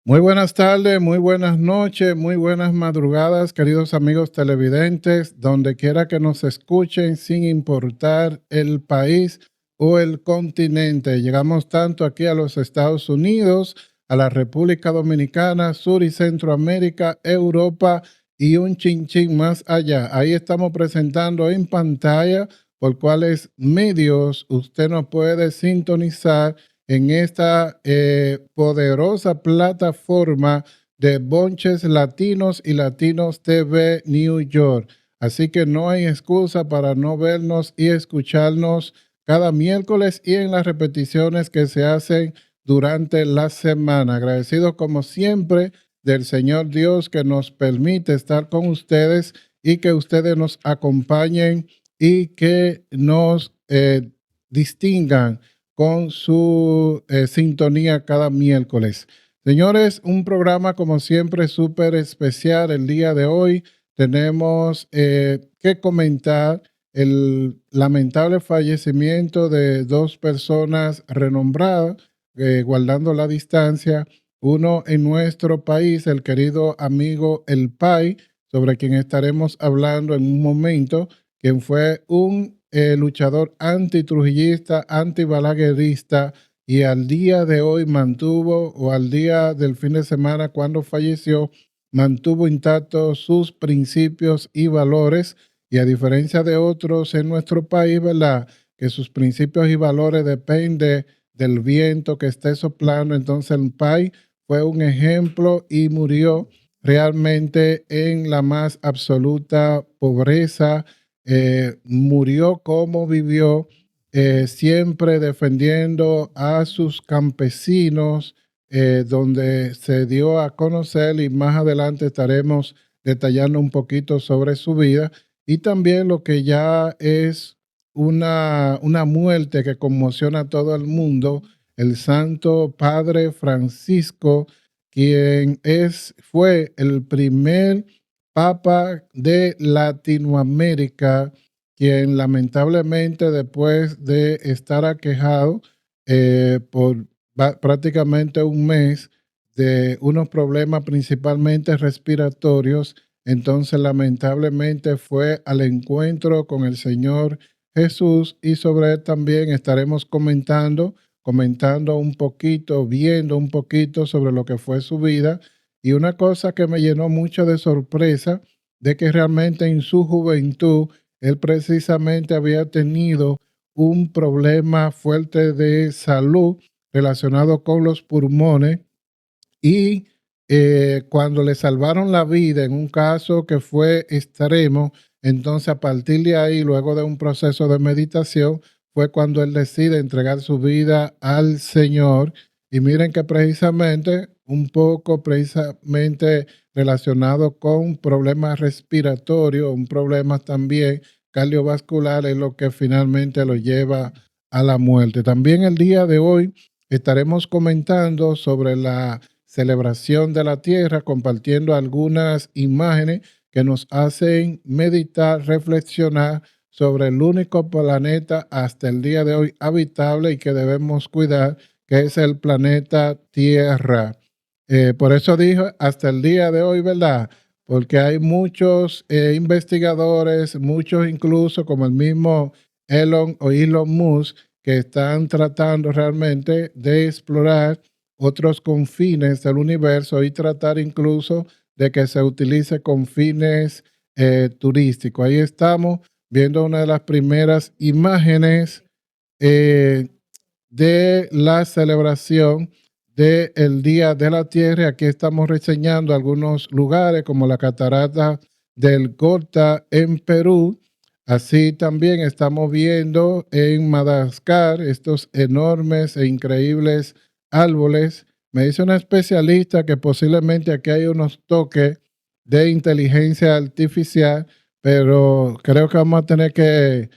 Muy buenas tardes, muy buenas noches, muy buenas madrugadas, queridos amigos televidentes, donde quiera que nos escuchen, sin importar el país o el continente. Llegamos tanto aquí a los Estados Unidos, a la República Dominicana, Sur y Centroamérica, Europa y un chinchín más allá. Ahí estamos presentando en pantalla por cuáles medios usted nos puede sintonizar en esta poderosa plataforma de Bonches Latinos y Latinos TV New York. Así que no hay excusa para no vernos y escucharnos cada miércoles y en las repeticiones que se hacen durante la semana. Agradecido como siempre del Señor Dios que nos permite estar con ustedes y que ustedes nos acompañen y que nos distingan con su sintonía cada miércoles. Señores, un programa como siempre súper especial el día de hoy. Tenemos que comentar el lamentable fallecimiento de dos personas renombradas, guardando la distancia. Uno en nuestro país, el querido amigo El Pai, sobre quien estaremos hablando en un momento, quien fue un luchador antitrujillista, antibalaguerista, y al día de hoy mantuvo, o al día del fin de semana cuando falleció, mantuvo intactos sus principios y valores, y a diferencia de otros en nuestro país, ¿verdad? Que sus principios y valores dependen del viento que esté soplando. Entonces el Pai fue un ejemplo y murió realmente en la más absoluta pobreza. Murió como vivió, siempre defendiendo a sus campesinos, donde se dio a conocer, y más adelante estaremos detallando un poquito sobre su vida y también lo que ya es una muerte que conmociona a todo el mundo, el Santo Padre Francisco, quien fue el primer Papa de Latinoamérica, quien lamentablemente después de estar aquejado por prácticamente un mes de unos problemas principalmente respiratorios, entonces lamentablemente fue al encuentro con el Señor Jesús, y sobre él también estaremos comentando un poquito, viendo un poquito sobre lo que fue su vida. Y una cosa que me llenó mucho de sorpresa, de que realmente en su juventud él precisamente había tenido un problema fuerte de salud relacionado con los pulmones, y cuando le salvaron la vida en un caso que fue extremo, entonces a partir de ahí, luego de un proceso de meditación, fue cuando él decide entregar su vida al Señor. Y miren que precisamente, un poco precisamente relacionado con problemas respiratorios, un problema también cardiovascular, es lo que finalmente lo lleva a la muerte. También el día de hoy estaremos comentando sobre la celebración de la tierra, compartiendo algunas imágenes que nos hacen meditar, reflexionar sobre el único planeta hasta el día de hoy habitable y que debemos cuidar, que es el planeta Tierra. Por eso dijo hasta el día de hoy, ¿verdad? Porque hay muchos investigadores, muchos incluso como el mismo Elon Musk, que están tratando realmente de explorar otros confines del universo y tratar incluso de que se utilice con fines turísticos. Ahí estamos viendo una de las primeras imágenes eh, de la celebración del Día de la Tierra. Aquí estamos reseñando algunos lugares como la Catarata del Gorta en Perú. Así también estamos viendo en Madagascar estos enormes e increíbles árboles. Me dice una especialista que posiblemente aquí hay unos toques de inteligencia artificial, pero creo que vamos a tener que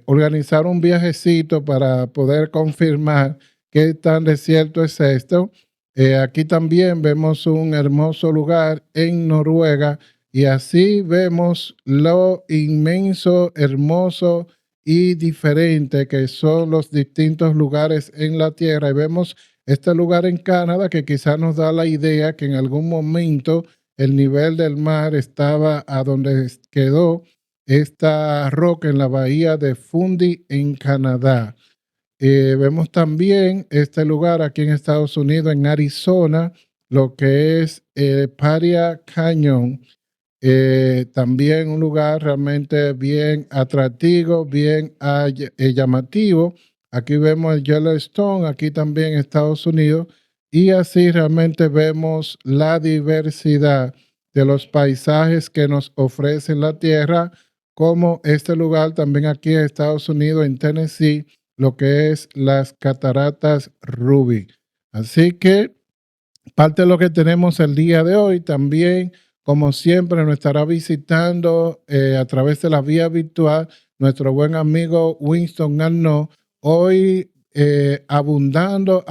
organizar un viajecito para poder confirmar qué tan desierto es esto. Aquí también vemos un hermoso lugar en Noruega, y así vemos lo inmenso, hermoso y diferente que son los distintos lugares en la Tierra, y vemos este lugar en Canadá que quizás nos da la idea que en algún momento el nivel del mar estaba a donde quedó esta roca en la bahía de Fundy en Canadá. Vemos también este lugar aquí en Estados Unidos, en Arizona, lo que es Paria Canyon. También un lugar realmente bien atractivo, bien llamativo. Aquí vemos el Yellowstone, aquí también en Estados Unidos, y así realmente vemos la diversidad de los paisajes que nos ofrece la tierra, como este lugar también aquí en Estados Unidos, en Tennessee, lo que es las cataratas Ruby. Así que parte de lo que tenemos el día de hoy también, como siempre, nos estará visitando a través de la vía virtual nuestro buen amigo Winston Arnaud, hoy hablando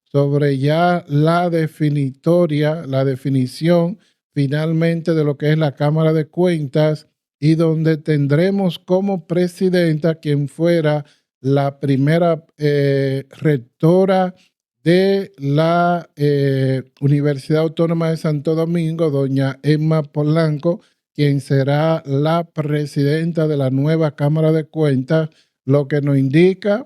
sobre ya la definitoria, la definición finalmente de lo que es la Cámara de Cuentas, y donde tendremos como presidenta quien fuera la primera rectora de la Universidad Autónoma de Santo Domingo, doña Emma Polanco, quien será la presidenta de la nueva Cámara de Cuentas, lo que nos indica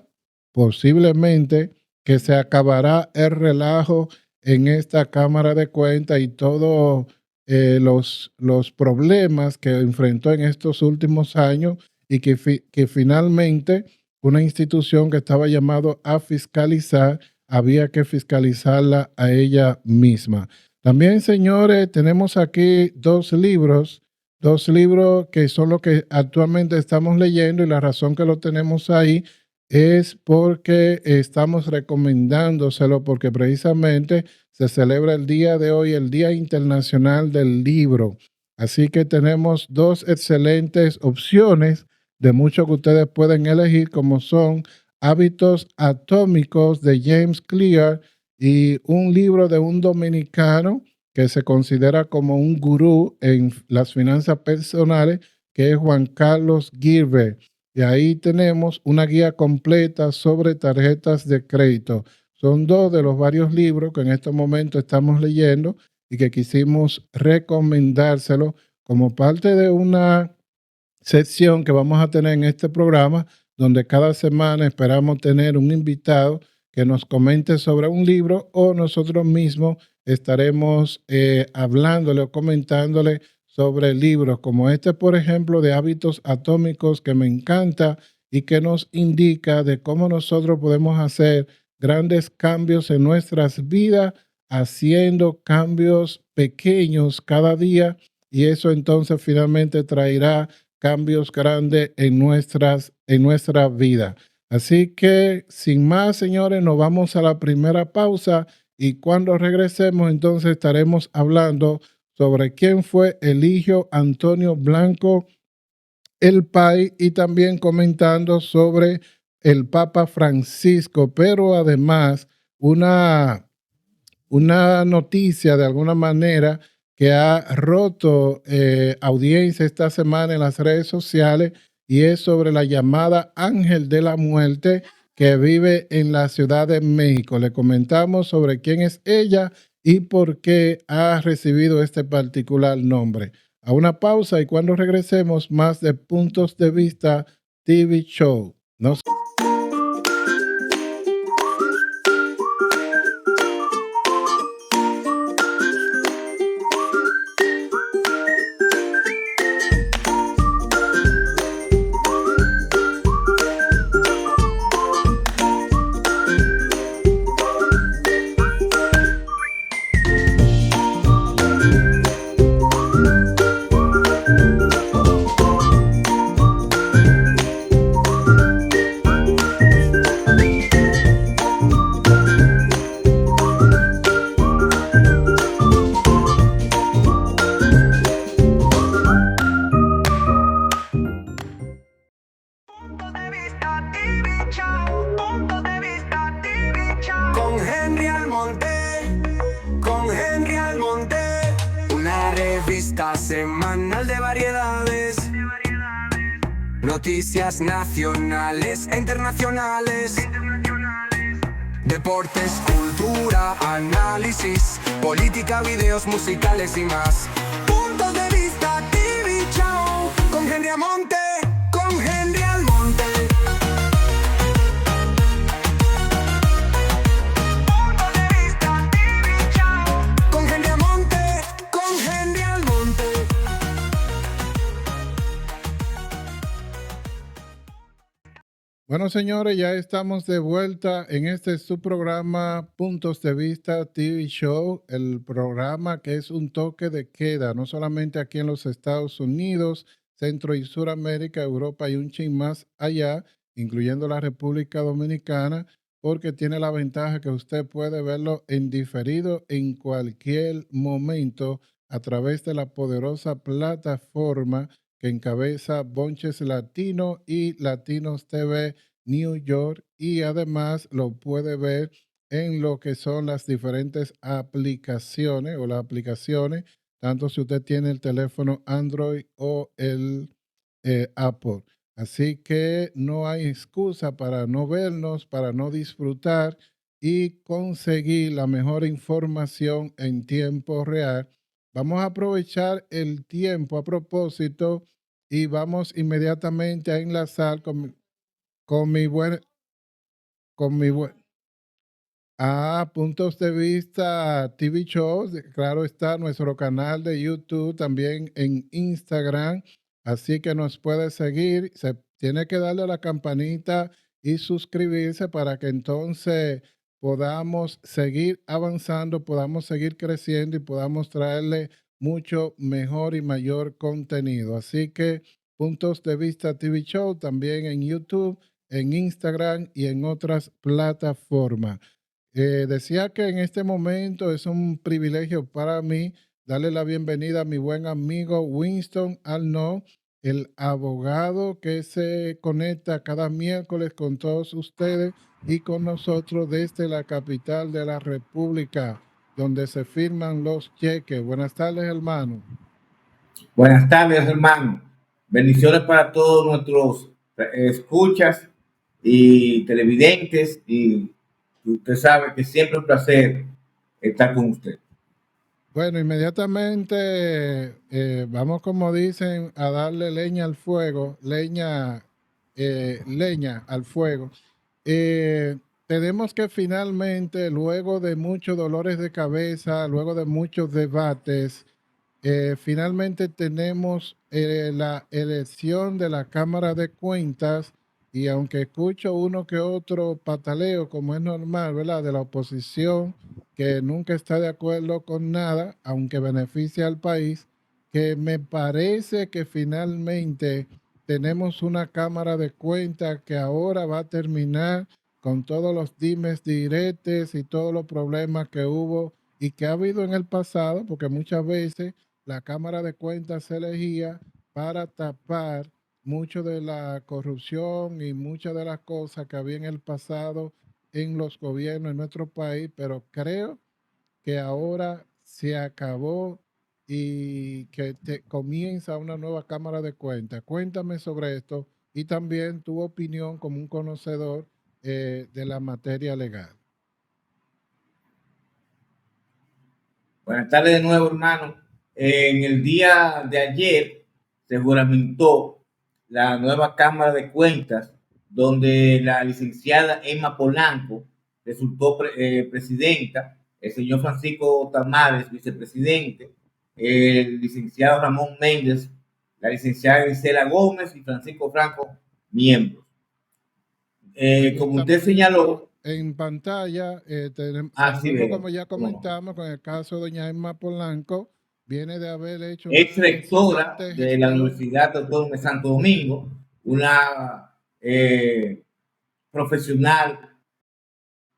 posiblemente que se acabará el relajo en esta Cámara de Cuentas y todos los problemas que enfrentó en estos últimos años, y que finalmente una institución que estaba llamado a fiscalizar había que fiscalizarla a ella misma. También, señores, tenemos aquí dos libros que son los que actualmente estamos leyendo, y la razón que lo tenemos ahí es porque estamos recomendándoselo, porque precisamente se celebra el día de hoy, el Día Internacional del Libro. Así que tenemos dos excelentes opciones de muchos que ustedes pueden elegir, como son Hábitos Atómicos de James Clear y un libro de un dominicano que se considera como un gurú en las finanzas personales, que es Juan Carlos Gilbert. Y ahí tenemos una guía completa sobre tarjetas de crédito. Son dos de los varios libros que en este momento estamos leyendo y que quisimos recomendárselo como parte de una sección que vamos a tener en este programa, donde cada semana esperamos tener un invitado que nos comente sobre un libro, o nosotros mismos estaremos hablándole o comentándole sobre libros como este, por ejemplo, de Hábitos Atómicos, que me encanta y que nos indica de cómo nosotros podemos hacer grandes cambios en nuestras vidas, haciendo cambios pequeños cada día, y eso entonces finalmente traerá cambios grandes en nuestra vida. Así que, sin más, señores, nos vamos a la primera pausa, y cuando regresemos entonces estaremos hablando sobre quién fue Eligio Antonio Blanco el Pai, y también comentando sobre el Papa Francisco, pero además una noticia de alguna manera que ha roto audiencia esta semana en las redes sociales, y es sobre la llamada Ángel de la Muerte que vive en la Ciudad de México. Le comentamos sobre quién es ella y por qué ha recibido este particular nombre. A una pausa, y cuando regresemos, más de Puntos de Vista TV Show. Nos semanal de variedades, noticias nacionales e internacionales, deportes, cultura, análisis, política, videos musicales y más. Puntos de Vista TV Show con Henry Almonte, con Henry Almonte. Puntos de Vista TV Show con Henry Almonte, con Henry Almonte. Bueno, señores, ya estamos de vuelta en este su programa Puntos de Vista TV Show, el programa que es un toque de queda, no solamente aquí en los Estados Unidos, Centro y Suramérica, Europa y un chin más allá, incluyendo la República Dominicana, porque tiene la ventaja que usted puede verlo en diferido en cualquier momento a través de la poderosa plataforma que encabeza Bonches Latino y Latinos TV New York, y además lo puede ver en lo que son las diferentes aplicaciones o las aplicaciones, tanto si usted tiene el teléfono Android o el Apple. Así que no hay excusa para no vernos, para no disfrutar y conseguir la mejor información en tiempo real. Vamos a aprovechar el tiempo a propósito y vamos inmediatamente a enlazar con mi buen, con mi buen, Puntos de Vista TV Shows. Claro está nuestro canal de YouTube, también en Instagram. Así que nos puede seguir. Se tiene que darle a la campanita y suscribirse para que entonces podamos seguir avanzando, podamos seguir creciendo y podamos traerle mucho mejor y mayor contenido. Así que Puntos de Vista TV Show también en YouTube, en Instagram y en otras plataformas. Decía que en este momento es un privilegio para mí darle la bienvenida a mi buen amigo Winston Arnaud, el abogado que se conecta cada miércoles con todos ustedes y con nosotros desde la capital de la República, donde se firman los cheques. Buenas tardes, hermano. Buenas tardes, hermano. Bendiciones para todos nuestros escuchas y televidentes. Y usted sabe que siempre es un placer estar con usted. Bueno, inmediatamente vamos, como dicen, a darle leña al fuego, leña al fuego. Tenemos que finalmente, luego de muchos dolores de cabeza, luego de muchos debates, finalmente tenemos la elección de la Cámara de Cuentas, y aunque escucho uno que otro pataleo, como es normal, ¿verdad?, de la oposición, que nunca está de acuerdo con nada, aunque beneficie al país, que me parece que finalmente tenemos una Cámara de Cuentas que ahora va a terminar con todos los dimes, diretes y todos los problemas que hubo y que ha habido en el pasado, porque muchas veces la Cámara de Cuentas se elegía para tapar mucho de la corrupción y muchas de las cosas que había en el pasado en los gobiernos en nuestro país, pero creo que ahora se acabó y que comienza una nueva Cámara de Cuentas. Cuéntame sobre esto y también tu opinión como un conocedor de la materia legal. Buenas tardes de nuevo, hermano. En el día de ayer se juramentó la nueva Cámara de Cuentas, donde la licenciada Emma Polanco resultó presidenta, el señor Francisco Tamares, vicepresidente, el licenciado Ramón Méndez, la licenciada Gisela Gómez y Francisco Franco, miembros. Como usted señaló, en pantalla, así sabemos, es, como ya comentamos, con el caso de doña Emma Polanco, viene de haber hecho una ex rectora excelente de la gestión. Universidad Autónoma de Santo Domingo, una profesional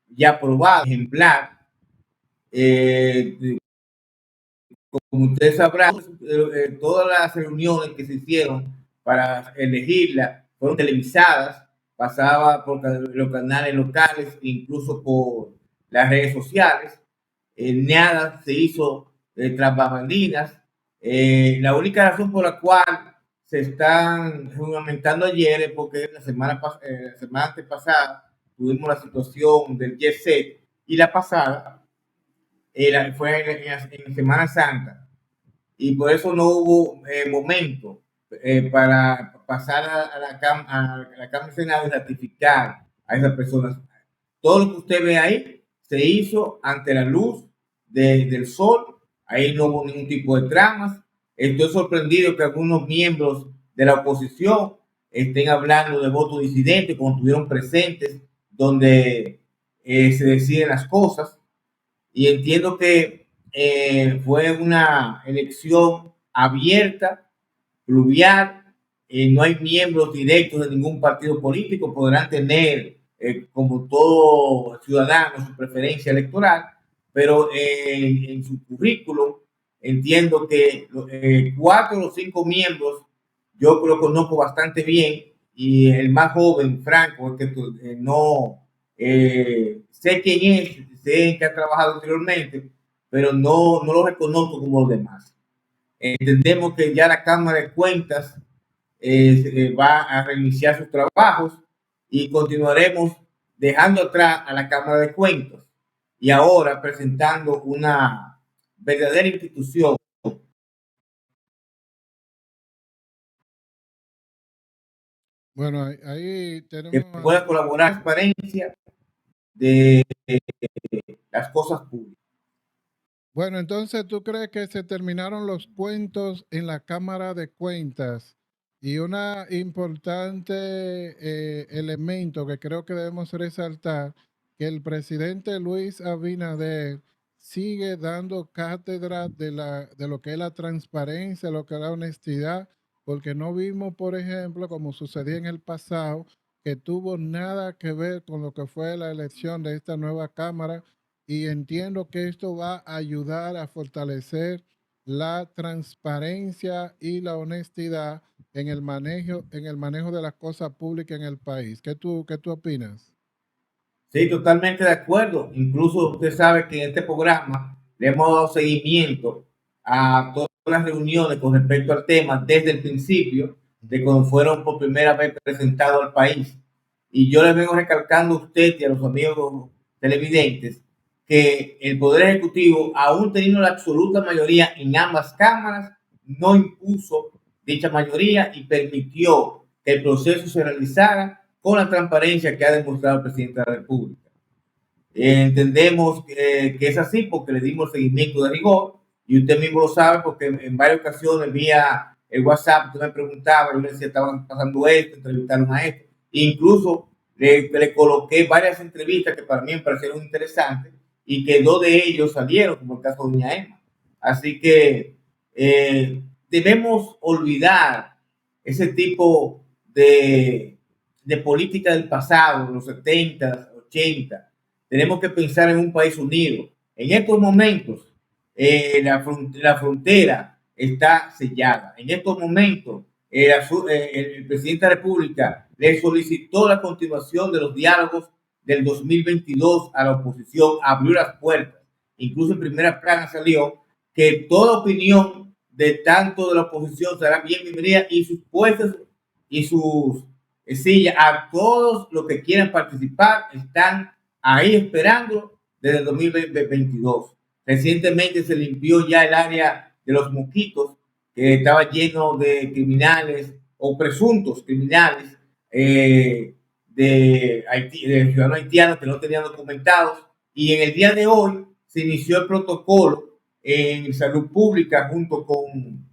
ya aprobada, ejemplar. Como ustedes sabrán, todas las reuniones que se hicieron para elegirla fueron televisadas, pasaba por los canales locales, incluso por las redes sociales. Nada se hizo tras bambalinas. La única razón por la cual se están juramentando ayer es porque la semana antepasada tuvimos la situación del Jet Set, y la pasada fue en Semana Santa, y por eso no hubo momento para pasar a la Cámara de Senado y ratificar a esas personas. Todo lo que usted ve ahí se hizo ante la luz del sol, ahí no hubo ningún tipo de tramas. Estoy sorprendido que algunos miembros de la oposición estén hablando de voto disidente, como estuvieron presentes, donde se deciden las cosas, y entiendo que fue una elección abierta, pluvial, no hay miembros directos de ningún partido político, podrán tener, como todo ciudadano, su preferencia electoral, pero en su currículum entiendo que 4 o 5 miembros yo lo conozco bastante bien, y el más joven, Franco, que no sé quién es, sé que ha trabajado anteriormente, pero no lo reconozco como los demás. Entendemos que ya la Cámara de Cuentas va a reiniciar sus trabajos, y continuaremos dejando atrás a la Cámara de Cuentas y ahora presentando una verdadera institución Bueno, ahí que tenemos. pueda colaborar en la transparencia de las cosas públicas. Bueno, entonces, ¿tú crees que se terminaron los cuentos en la Cámara de Cuentas? Y un importante elemento que creo que debemos resaltar, que el presidente Luis Abinader sigue dando cátedra de lo que es la transparencia, lo que es la honestidad, porque no vimos, por ejemplo, como sucedía en el pasado, que tuvo nada que ver con lo que fue la elección de esta nueva Cámara, y entiendo que esto va a ayudar a fortalecer la transparencia y la honestidad en el manejo de las cosas públicas en el país. Qué tú opinas? Sí, totalmente de acuerdo. Incluso usted sabe que en este programa le hemos dado seguimiento a todas las reuniones con respecto al tema desde el principio, de cuando fueron por primera vez presentados al país. Y yo le vengo recalcando a usted y a los amigos televidentes que el Poder Ejecutivo, aún teniendo la absoluta mayoría en ambas cámaras, no impuso dicha mayoría y permitió que el proceso se realizara con la transparencia que ha demostrado el presidente de la República. Entendemos que es así porque le dimos seguimiento de rigor, y usted mismo lo sabe porque en varias ocasiones vía el WhatsApp usted me preguntaba, yo le decía, estaban pasando esto, entrevistaron a esto, incluso le coloqué varias entrevistas que para mí me parecieron interesantes, y que 2 de ellos salieron, como el caso de doña Emma. Así que debemos olvidar ese tipo de política del pasado, los 70, 80. Tenemos que pensar en un país unido. En estos momentos, la frontera está sellada. En estos momentos, el presidente de la República le solicitó la continuación de los diálogos del 2022 a la oposición, abrió las puertas. Incluso en primera plana salió que toda opinión de tanto de la oposición será bien bienvenida, y sus puestos y sus sillas a todos los que quieran participar están ahí esperando desde el 2022. Recientemente se limpió ya el área de los Mosquitos, que estaba lleno de criminales o presuntos criminales de ciudadanos haitianos que no tenían documentados, y en el día de hoy se inició el protocolo en salud pública junto con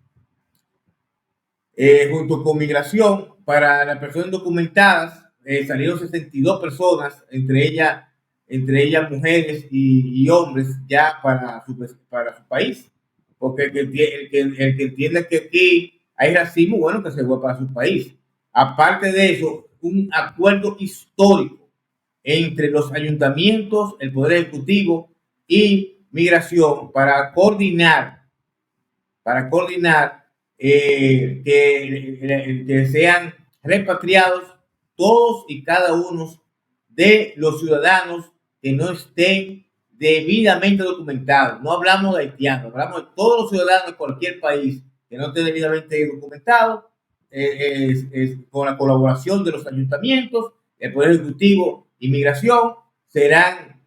migración para las personas indocumentadas. Salieron 62 personas, entre ellas mujeres y hombres, ya para su país, porque el que entienda que aquí hay racismo, bueno, que se vuelva para su país. Aparte de eso, un acuerdo histórico entre los ayuntamientos, el Poder Ejecutivo y Migración para coordinar que sean repatriados todos y cada uno de los ciudadanos que no estén debidamente documentados. No hablamos de haitianos, hablamos de todos los ciudadanos de cualquier país que no esté debidamente documentado, con la colaboración de los ayuntamientos, el Poder Ejecutivo Inmigración serán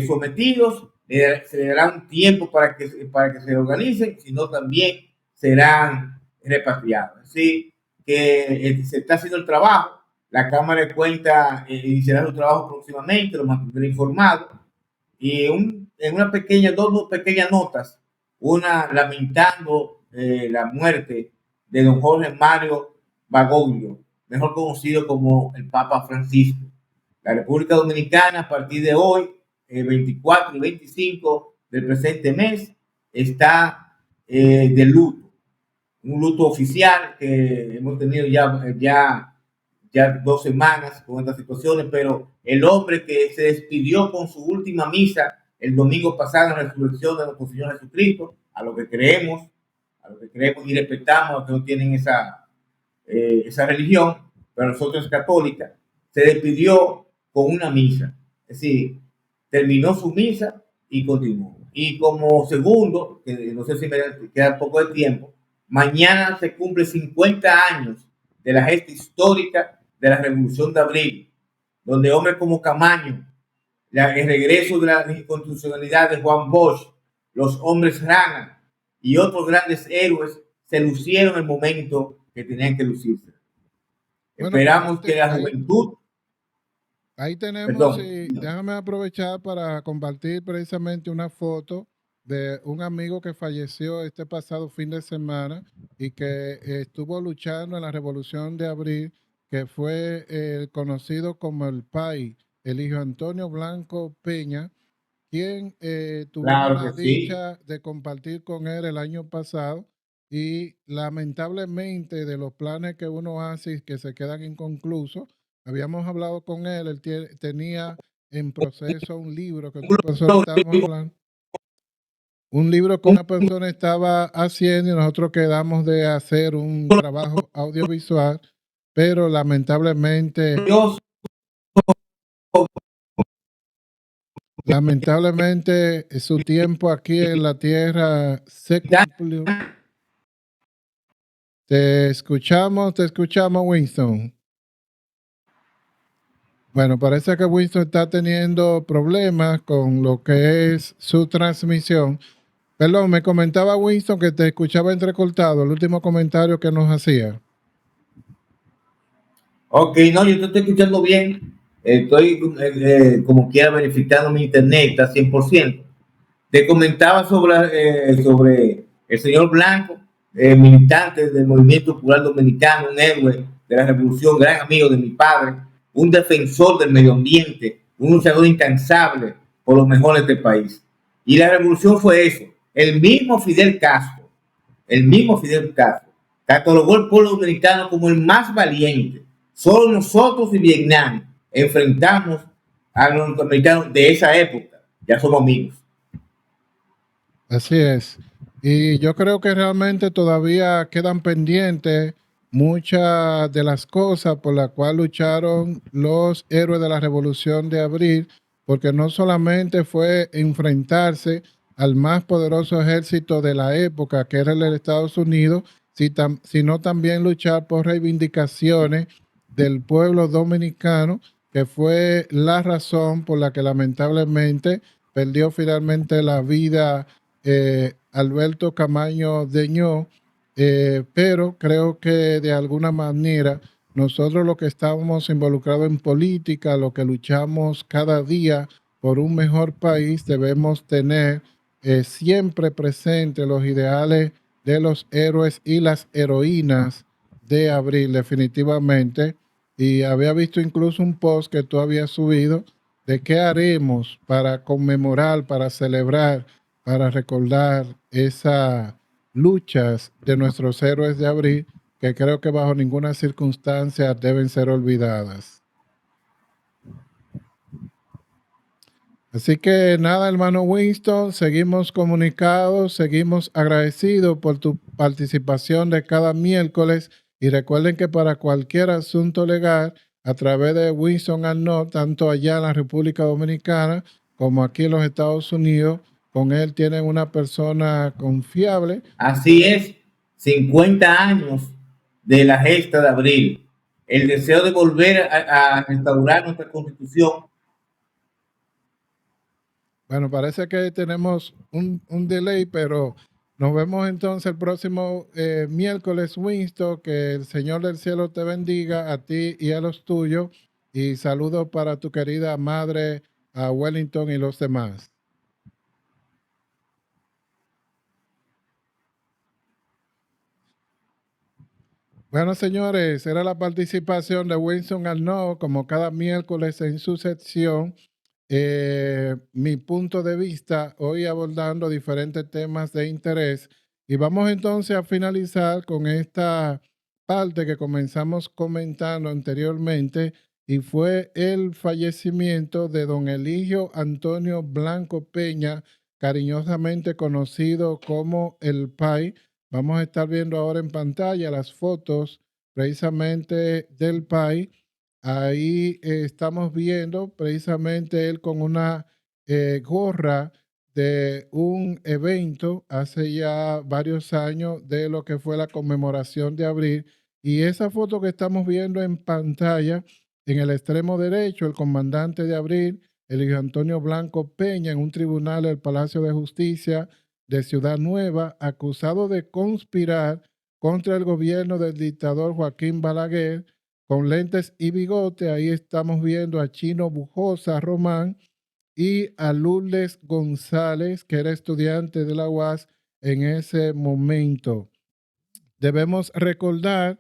sometidos, se le dará un tiempo para que se organicen, sino también serán repatriados. Así que se está haciendo el trabajo. La Cámara de Cuentas iniciará su trabajo próximamente, lo mantendré informado. Y en una pequeña, dos pequeñas notas, una lamentando la muerte de don Jorge Mario Bagoglio, mejor conocido como el Papa Francisco. La República Dominicana, a partir de hoy, 24 y 25 del presente mes, está de luto. Un luto oficial que hemos tenido ya 2 semanas con estas situaciones, pero el hombre que se despidió con su última misa el domingo pasado en la resurrección de nuestro Señor Jesucristo, a lo que creemos y respetamos a los que no tienen esa religión, pero nosotros es católica, se despidió con una misa, es decir, terminó su misa y continuó. Y como segundo, que no sé si me queda poco de tiempo, mañana se cumple 50 años de la gesta histórica de la Revolución de Abril, donde hombres como Camaño, el regreso de la inconstitucionalidad de Juan Bosch, los hombres Rana y otros grandes héroes se lucieron en el momento que tenían que lucirse. Bueno, esperamos que la juventud... Ahí tenemos, déjame aprovechar para compartir precisamente una foto de un amigo que falleció este pasado fin de semana y que estuvo luchando en la Revolución de Abril, que fue conocido como el PAI, el hijo Antonio Blanco Peña, quien tuvimos la dicha de compartir con él el año pasado, y lamentablemente de los planes que uno hace y que se quedan inconclusos, habíamos hablado con él tenía en proceso un libro que estábamos hablando. Un libro que una persona estaba haciendo y nosotros quedamos de hacer un trabajo audiovisual, pero lamentablemente su tiempo aquí en la tierra se cumplió. Te escuchamos, Winston. Bueno, parece que Winston está teniendo problemas con lo que es su transmisión. Perdón, me comentaba Winston que te escuchaba entrecortado, el último comentario que nos hacía. Ok, no, yo te estoy escuchando bien. Estoy como quiera verificando mi internet, está 100%. Te comentaba sobre el señor Blanco, militante del Movimiento Popular Dominicano, un héroe de la revolución, gran amigo de mi padre, un defensor del medio ambiente, un luchador incansable por los mejores del país. Y la revolución fue eso. El mismo Fidel Castro, catalogó al pueblo dominicano como el más valiente. Solo nosotros y Vietnam enfrentamos a los norteamericanos de esa época. Ya somos amigos. Así es. Y yo creo que realmente todavía quedan pendientes muchas de las cosas por las cuales lucharon los héroes de la Revolución de Abril, porque no solamente fue enfrentarse al más poderoso ejército de la época, que era el de Estados Unidos, sino también luchar por reivindicaciones del pueblo dominicano, que fue la razón por la que lamentablemente perdió finalmente la vida Alberto Camaño Deñó, pero creo que de alguna manera nosotros los que estamos involucrados en política, los que luchamos cada día por un mejor país, debemos tener siempre presente los ideales de los héroes y las heroínas de Abril, definitivamente. Y había visto incluso un post que tú habías subido de qué haremos para conmemorar, para celebrar, para recordar esas luchas de nuestros héroes de Abril, que creo que bajo ninguna circunstancia deben ser olvidadas. Así que nada, hermano Winston, seguimos comunicados, seguimos agradecidos por tu participación de cada miércoles, y recuerden que para cualquier asunto legal, a través de Winston Arnold, tanto allá en la República Dominicana como aquí en los Estados Unidos, con él tienen una persona confiable. Así es, 50 años de la gesta de Abril. el deseo de volver a restaurar nuestra constitución. Bueno, parece que tenemos un delay, pero nos vemos entonces el próximo miércoles, Winston. Que el Señor del cielo te bendiga a ti y a los tuyos. Y saludos para tu querida madre, a Wellington y los demás. Bueno, señores, era la participación de Winston Arnaud, como cada miércoles en su sección. Mi punto de vista, hoy abordando diferentes temas de interés. Y vamos entonces a finalizar con esta parte que comenzamos comentando anteriormente, y fue el fallecimiento de don Eligio Antonio Blanco Peña, cariñosamente conocido como el PAI. Vamos a estar viendo ahora en pantalla las fotos precisamente del PAI. Ahí estamos viendo precisamente él con una gorra de un evento hace ya varios años de lo que fue la conmemoración de abril. Y esa foto que estamos viendo en pantalla, en el extremo derecho, el comandante de abril, Eligio Antonio Blanco Peña, en un tribunal del Palacio de Justicia de Ciudad Nueva, acusado de conspirar contra el gobierno del dictador Joaquín Balaguer, con lentes y bigote. Ahí estamos viendo a Chino Bujosa Román y a Lourdes González, que era estudiante de la UAS en ese momento. Debemos recordar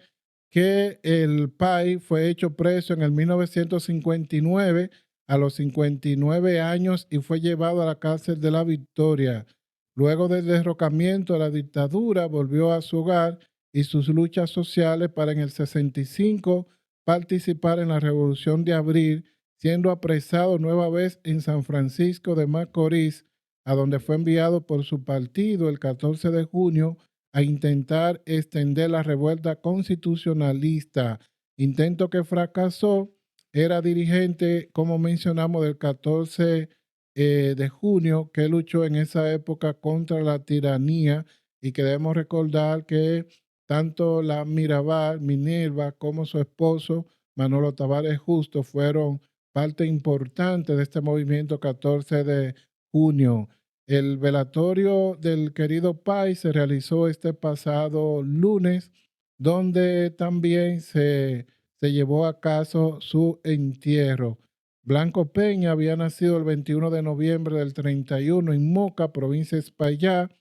que el PAI fue hecho preso en el 1959 a los 59 años y fue llevado a la cárcel de La Victoria. Luego del derrocamiento de la dictadura, volvió a su hogar y sus luchas sociales para en el 65 participar en la Revolución de Abril, siendo apresado nueva vez en San Francisco de Macorís, a donde fue enviado por su partido el 14 de junio a intentar extender la revuelta constitucionalista, intento que fracasó. Era dirigente, como mencionamos, del 14 de junio, que luchó en esa época contra la tiranía, y que debemos recordar que tanto la Mirabal, Minerva, como su esposo, Manolo Tavares Justo, fueron parte importante de este movimiento 14 de junio. El velatorio del querido Pai se realizó este pasado lunes, donde también se llevó a cabo su entierro. Blanco Peña había nacido el 21 de noviembre del 31 en Moca, provincia de Espaillá,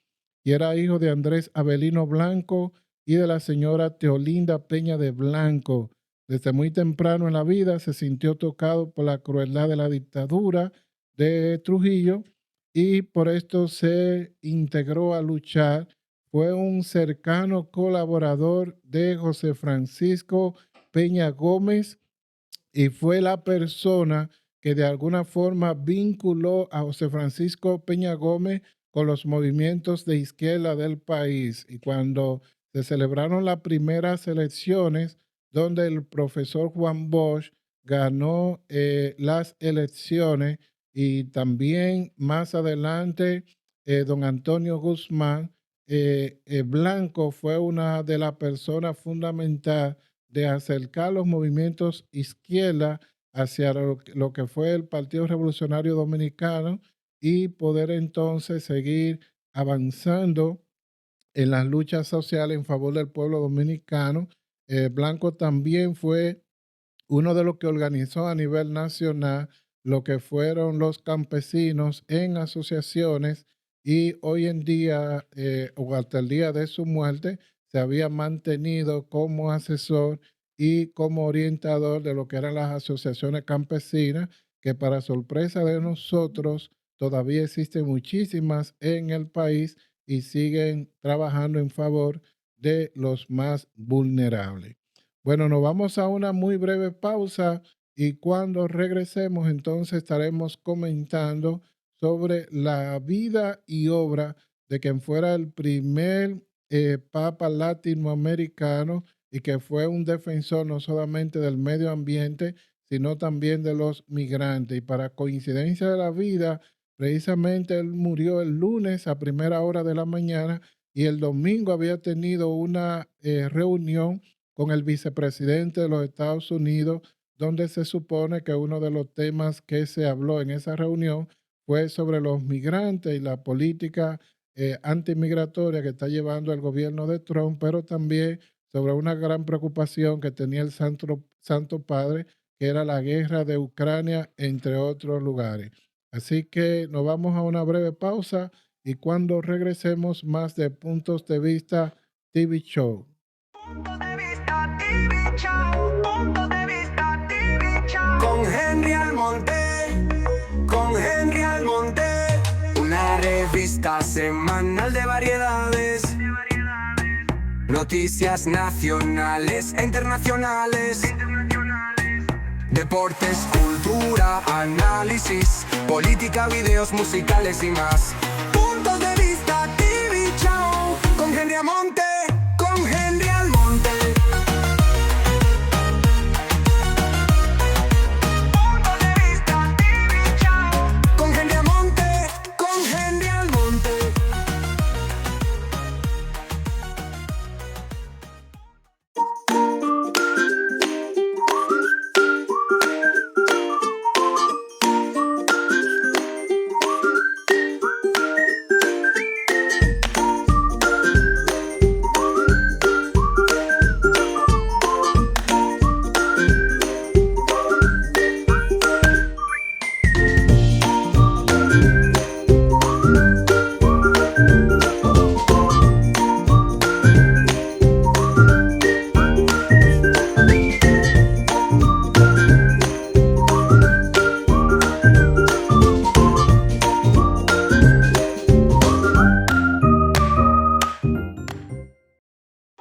y era hijo de Andrés Avelino Blanco y de la señora Teolinda Peña de Blanco. Desde muy temprano en la vida se sintió tocado por la crueldad de la dictadura de Trujillo, y por esto se integró a luchar. Fue un cercano colaborador de José Francisco Peña Gómez, y fue la persona que de alguna forma vinculó a José Francisco Peña Gómez con los movimientos de izquierda del país. Y cuando se celebraron las primeras elecciones, donde el profesor Juan Bosch ganó las elecciones, y también más adelante don Antonio Guzmán Blanco fue una de las personas fundamentales de acercar los movimientos izquierda hacia lo que fue el Partido Revolucionario Dominicano, y poder entonces seguir avanzando en las luchas sociales en favor del pueblo dominicano. Blanco también fue uno de los que organizó a nivel nacional lo que fueron los campesinos en asociaciones, y hoy en día, o hasta el día de su muerte, se había mantenido como asesor y como orientador de lo que eran las asociaciones campesinas, que para sorpresa de nosotros todavía existen muchísimas en el país y siguen trabajando en favor de los más vulnerables. Bueno, nos vamos a una muy breve pausa, y cuando regresemos entonces estaremos comentando sobre la vida y obra de quien fuera el primer papa latinoamericano, y que fue un defensor no solamente del medio ambiente, sino también de los migrantes. Y para coincidencia de la vida, precisamente él murió el lunes a primera hora de la mañana, y el domingo había tenido una reunión con el vicepresidente de los Estados Unidos, donde se supone que uno de los temas que se habló en esa reunión fue sobre los migrantes y la política antimigratoria que está llevando el gobierno de Trump, pero también sobre una gran preocupación que tenía el Santo Padre, que era la guerra de Ucrania, entre otros lugares. Así que nos vamos a una breve pausa y cuando regresemos más de Puntos de Vista TV Show. Punto de vista TV Show, punto de vista TV Show. Con Henry Almonte, con Henry Almonte. Una revista semanal de variedades. Noticias nacionales e internacionales. Deportes, cultura, análisis, política, videos musicales y más. Puntos de vista TV Show. Con Henry Almonte, con Henry Almonte. Puntos de vista TV Show. Con Henry Almonte, con Henry Almonte.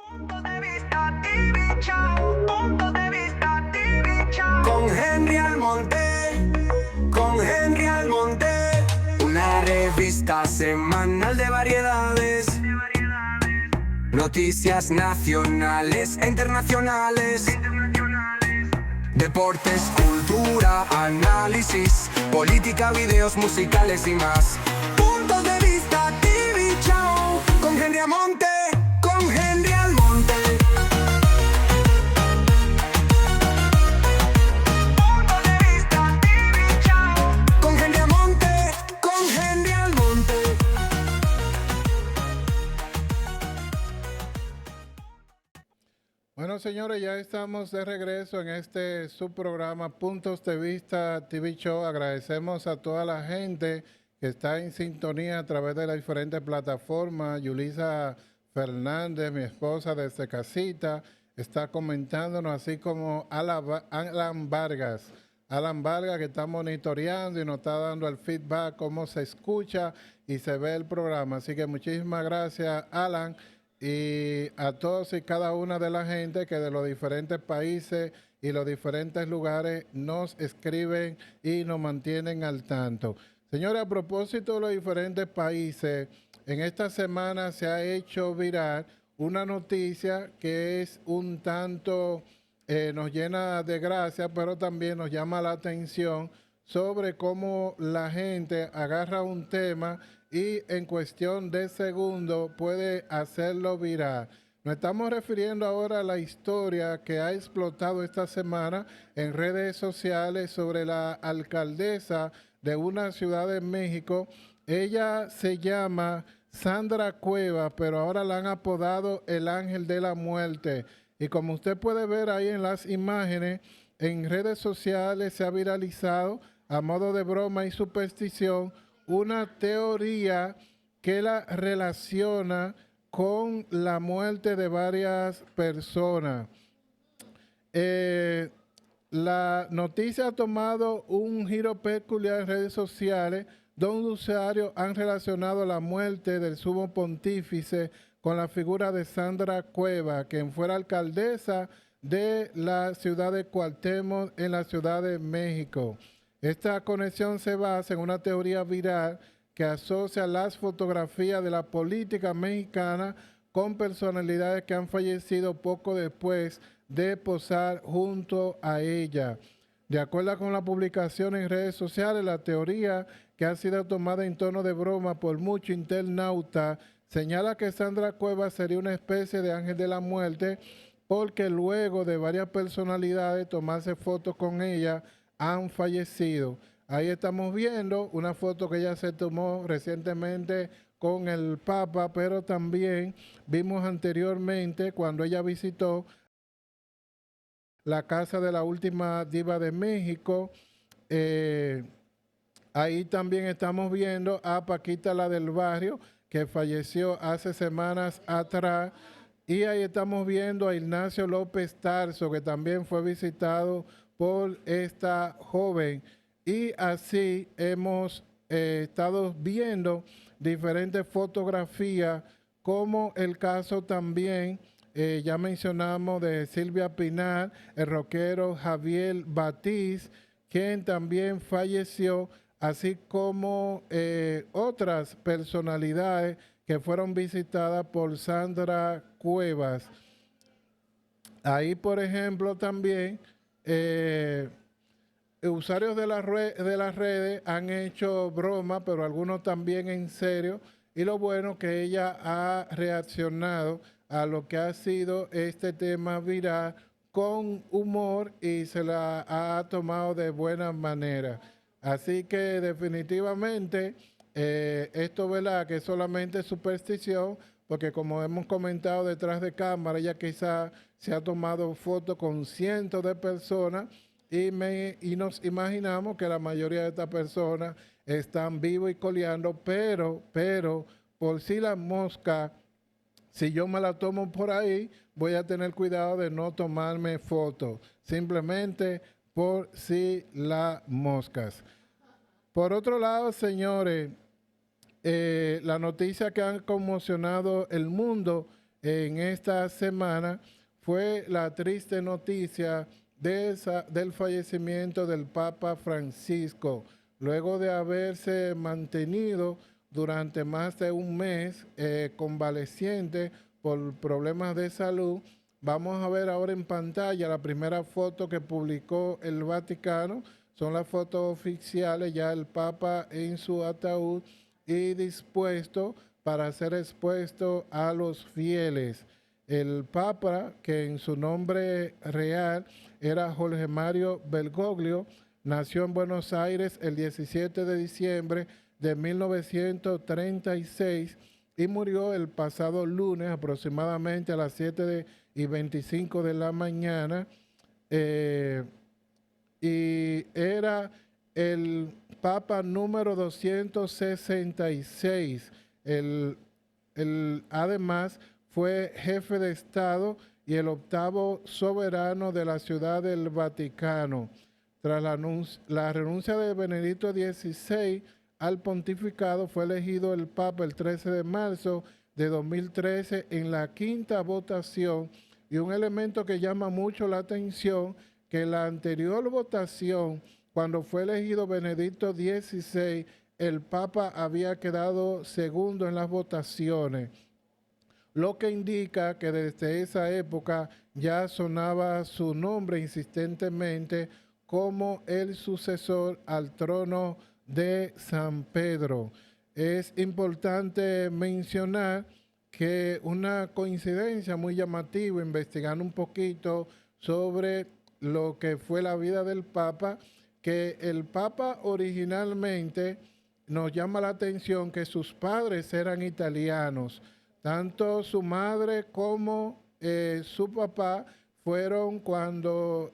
Punto de vista TV Show, punto de vista TV Show. Con Henry Almonte, con Henry Almonte. Una revista semanal de variedades. Noticias nacionales e internacionales. Deportes, cultura, análisis, política, videos musicales y más. Puntos de vista TV Show. Con Henry Almonte, con Henry Almonte. Puntos de vista TV Show. Con Henry Almonte, con Henry Almonte. Bueno, señores, ya estamos de regreso en este subprograma Puntos de Vista TV Show. Agradecemos a toda la gente que está en sintonía a través de las diferentes plataformas. Yulisa Fernández, mi esposa desde casita, está comentándonos, así como Alan Vargas. Alan Vargas, que está monitoreando y nos está dando el feedback, cómo se escucha y se ve el programa. Así que muchísimas gracias, Alan, y a todos y cada una de la gente que de los diferentes países y los diferentes lugares nos escriben y nos mantienen al tanto. Señores, a propósito de los diferentes países, en esta semana se ha hecho viral una noticia que es un tanto, nos llena de gracia, pero también nos llama la atención sobre cómo la gente agarra un tema y en cuestión de segundos puede hacerlo viral. Nos estamos refiriendo ahora a la historia que ha explotado esta semana en redes sociales sobre la alcaldesa de una ciudad de México. Ella se llama Sandra Cuevas, pero ahora la han apodado el Ángel de la Muerte. Y como usted puede ver ahí en las imágenes, en redes sociales se ha viralizado a modo de broma y superstición una teoría que la relaciona con la muerte de varias personas. La noticia ha tomado un giro peculiar en redes sociales, donde usuarios han relacionado la muerte del sumo pontífice con la figura de Sandra Cuevas, quien fuera alcaldesa de la ciudad de Cuauhtémoc en la Ciudad de México. Esta conexión se basa en una teoría viral que asocia las fotografías de la política mexicana con personalidades que han fallecido poco después de posar junto a ella. De acuerdo con la publicación en redes sociales, la teoría, que ha sido tomada en tono de broma por muchos internautas, señala que Sandra Cuevas sería una especie de ángel de la muerte porque luego de varias personalidades tomarse fotos con ella, han fallecido. Ahí estamos viendo una foto que ella se tomó recientemente con el Papa, pero también vimos anteriormente cuando ella visitó la casa de la última diva de México. eh, Ahí también estamos viendo a Paquita la del barrio, que falleció hace semanas atrás. Y ahí estamos viendo a Ignacio López Tarso, que también fue visitado por esta joven. Y así hemos estado viendo diferentes fotografías, como el caso también, ya mencionamos, de Silvia Pinal, el rockero Javier Batiz, quien también falleció, así como otras personalidades que fueron visitadas por Sandra Cuevas. Ahí, por ejemplo, también usuarios de de las redes han hecho broma, pero algunos también en serio. Y lo bueno que ella ha reaccionado a lo que ha sido este tema viral con humor y se la ha tomado de buena manera. Así que definitivamente esto, ¿verdad?, que es solamente superstición, porque como hemos comentado detrás de cámara, ella quizá se ha tomado fotos con cientos de personas y nos imaginamos que la mayoría de estas personas están vivos y coleando, pero por si la mosca, si yo me la tomo por ahí, voy a tener cuidado de no tomarme fotos, simplemente por si las moscas. Por otro lado, señores, la noticia que ha conmocionado el mundo en esta semana fue la triste noticia del fallecimiento del Papa Francisco, luego de haberse mantenido durante más de un mes convaleciente por problemas de salud. Vamos a ver ahora en pantalla la primera foto que publicó el Vaticano. Son las fotos oficiales, ya el Papa en su ataúd y dispuesto para ser expuesto a los fieles. El Papa, que en su nombre real era Jorge Mario Bergoglio, nació en Buenos Aires el 17 de diciembre de 1936 y murió el pasado lunes aproximadamente a las 7:25 de la mañana. Y era el Papa número 266. Además, fue jefe de Estado y el octavo soberano de la Ciudad del Vaticano. Tras la renuncia de Benedicto XVI al pontificado, fue elegido el Papa el 13 de marzo de 2013 en la quinta votación. Y un elemento que llama mucho la atención, que la anterior votación, cuando fue elegido Benedicto XVI, el Papa había quedado segundo en las votaciones, lo que indica que desde esa época ya sonaba su nombre insistentemente como el sucesor al trono de San Pedro. Es importante mencionar que una coincidencia muy llamativa, investigando un poquito sobre lo que fue la vida del Papa, que el Papa originalmente, nos llama la atención que sus padres eran italianos. Tanto su madre como su papá fueron cuando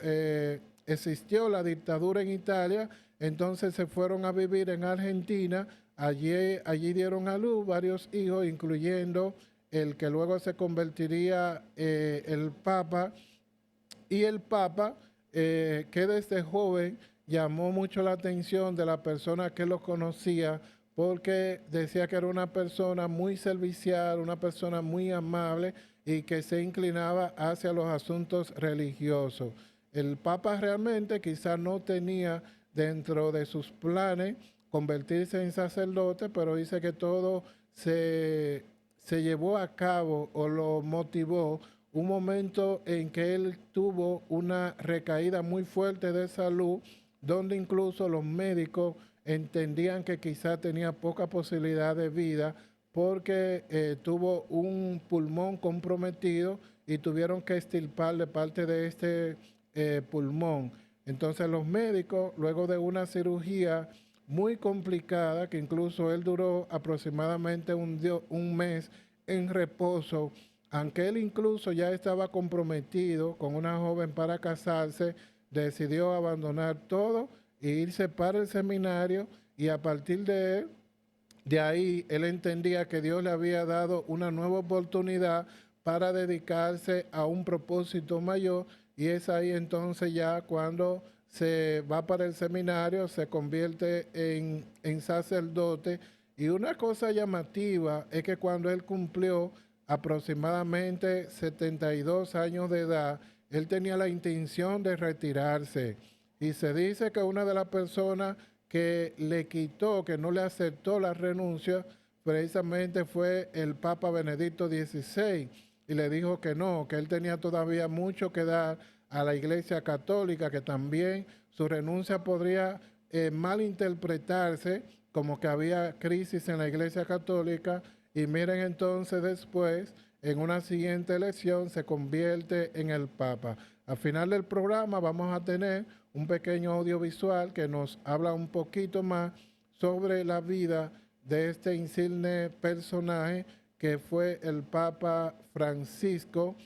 existió la dictadura en Italia, entonces se fueron a vivir en Argentina. Allí dieron a luz varios hijos, incluyendo el que luego se convertiría el Papa. Y el Papa, que desde joven llamó mucho la atención de la persona que lo conocía, porque decía que era una persona muy servicial, una persona muy amable y que se inclinaba hacia los asuntos religiosos. El Papa realmente quizás no tenía dentro de sus planes convertirse en sacerdote, pero dice que todo se llevó a cabo o lo motivó un momento en que él tuvo una recaída muy fuerte de salud, donde incluso los médicos entendían que quizá tenía poca posibilidad de vida porque tuvo un pulmón comprometido y tuvieron que extirparle parte de este pulmón. Entonces los médicos, luego de una cirugía muy complicada, que incluso él duró aproximadamente un mes en reposo, aunque él incluso ya estaba comprometido con una joven para casarse, decidió abandonar todo e irse para el seminario, y a partir de ahí él entendía que Dios le había dado una nueva oportunidad para dedicarse a un propósito mayor, y es ahí entonces ya cuando se va para el seminario, se convierte en sacerdote. Y una cosa llamativa es que cuando él cumplió aproximadamente 72 años de edad, él tenía la intención de retirarse. Y se dice que una de las personas que le quitó, que no le aceptó la renuncia, precisamente fue el Papa Benedicto XVI, y le dijo que no, que él tenía todavía mucho que dar a la Iglesia Católica, que también su renuncia podría malinterpretarse como que había crisis en la Iglesia Católica. Y miren entonces después, en una siguiente elección, se convierte en el Papa. Al final del programa vamos a tener un pequeño audiovisual que nos habla un poquito más sobre la vida de este insigne personaje que fue el Papa Francisco,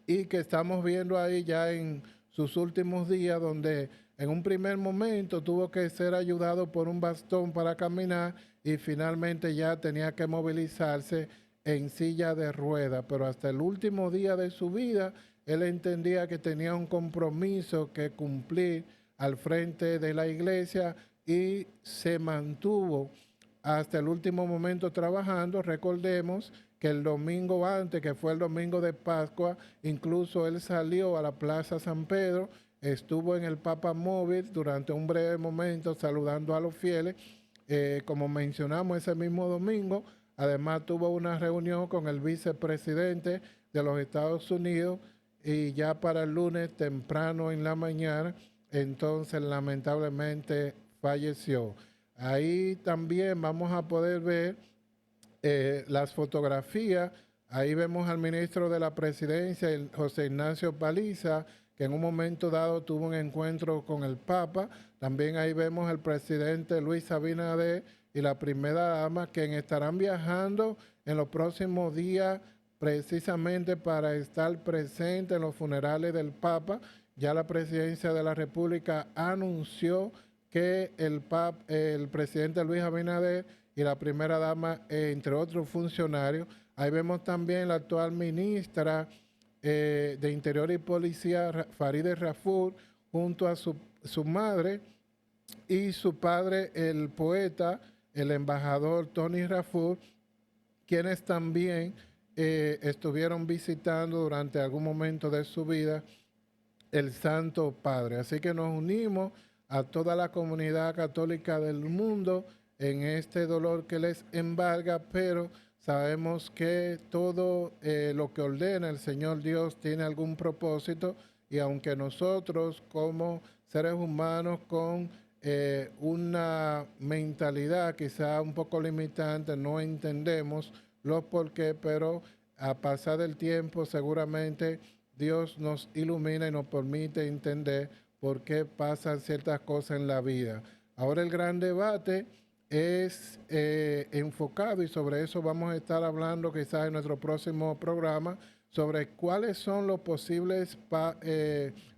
y que estamos viendo ahí ya en sus últimos días, donde en un primer momento tuvo que ser ayudado por un bastón para caminar, y finalmente ya tenía que movilizarse en silla de ruedas. Pero hasta el último día de su vida, él entendía que tenía un compromiso que cumplir al frente de la iglesia, y se mantuvo hasta el último momento trabajando. Recordemos que el domingo antes, que fue el domingo de Pascua, incluso él salió a la Plaza San Pedro, estuvo en el Papa Móvil durante un breve momento saludando a los fieles. Como mencionamos, ese mismo domingo, además tuvo una reunión con el vicepresidente de los Estados Unidos, y ya para el lunes temprano en la mañana, entonces lamentablemente falleció. Ahí también vamos a poder ver las fotografías. Ahí vemos al ministro de la Presidencia, José Ignacio Paliza, que en un momento dado tuvo un encuentro con el Papa. También ahí vemos al presidente Luis Abinader y la primera dama, quienes estarán viajando en los próximos días precisamente para estar presentes en los funerales del Papa. Ya la Presidencia de la República anunció que el presidente Luis Abinader y la primera dama, entre otros funcionarios. Ahí vemos también la actual ministra de Interior y Policía, Farideh Raful, junto a su madre y su padre, el poeta, el embajador Tony Raful, quienes también estuvieron visitando durante algún momento de su vida el Santo Padre. Así que nos unimos a toda la comunidad católica del mundo en este dolor que les embarga, pero sabemos que todo lo que ordena el Señor Dios tiene algún propósito, y aunque nosotros como seres humanos con una mentalidad quizá un poco limitante no entendemos los por qué, pero a pasar del tiempo seguramente Dios nos ilumina y nos permite entender por qué pasan ciertas cosas en la vida. Ahora el gran debate es enfocado, y sobre eso vamos a estar hablando quizás en nuestro próximo programa, sobre cuáles son los posibles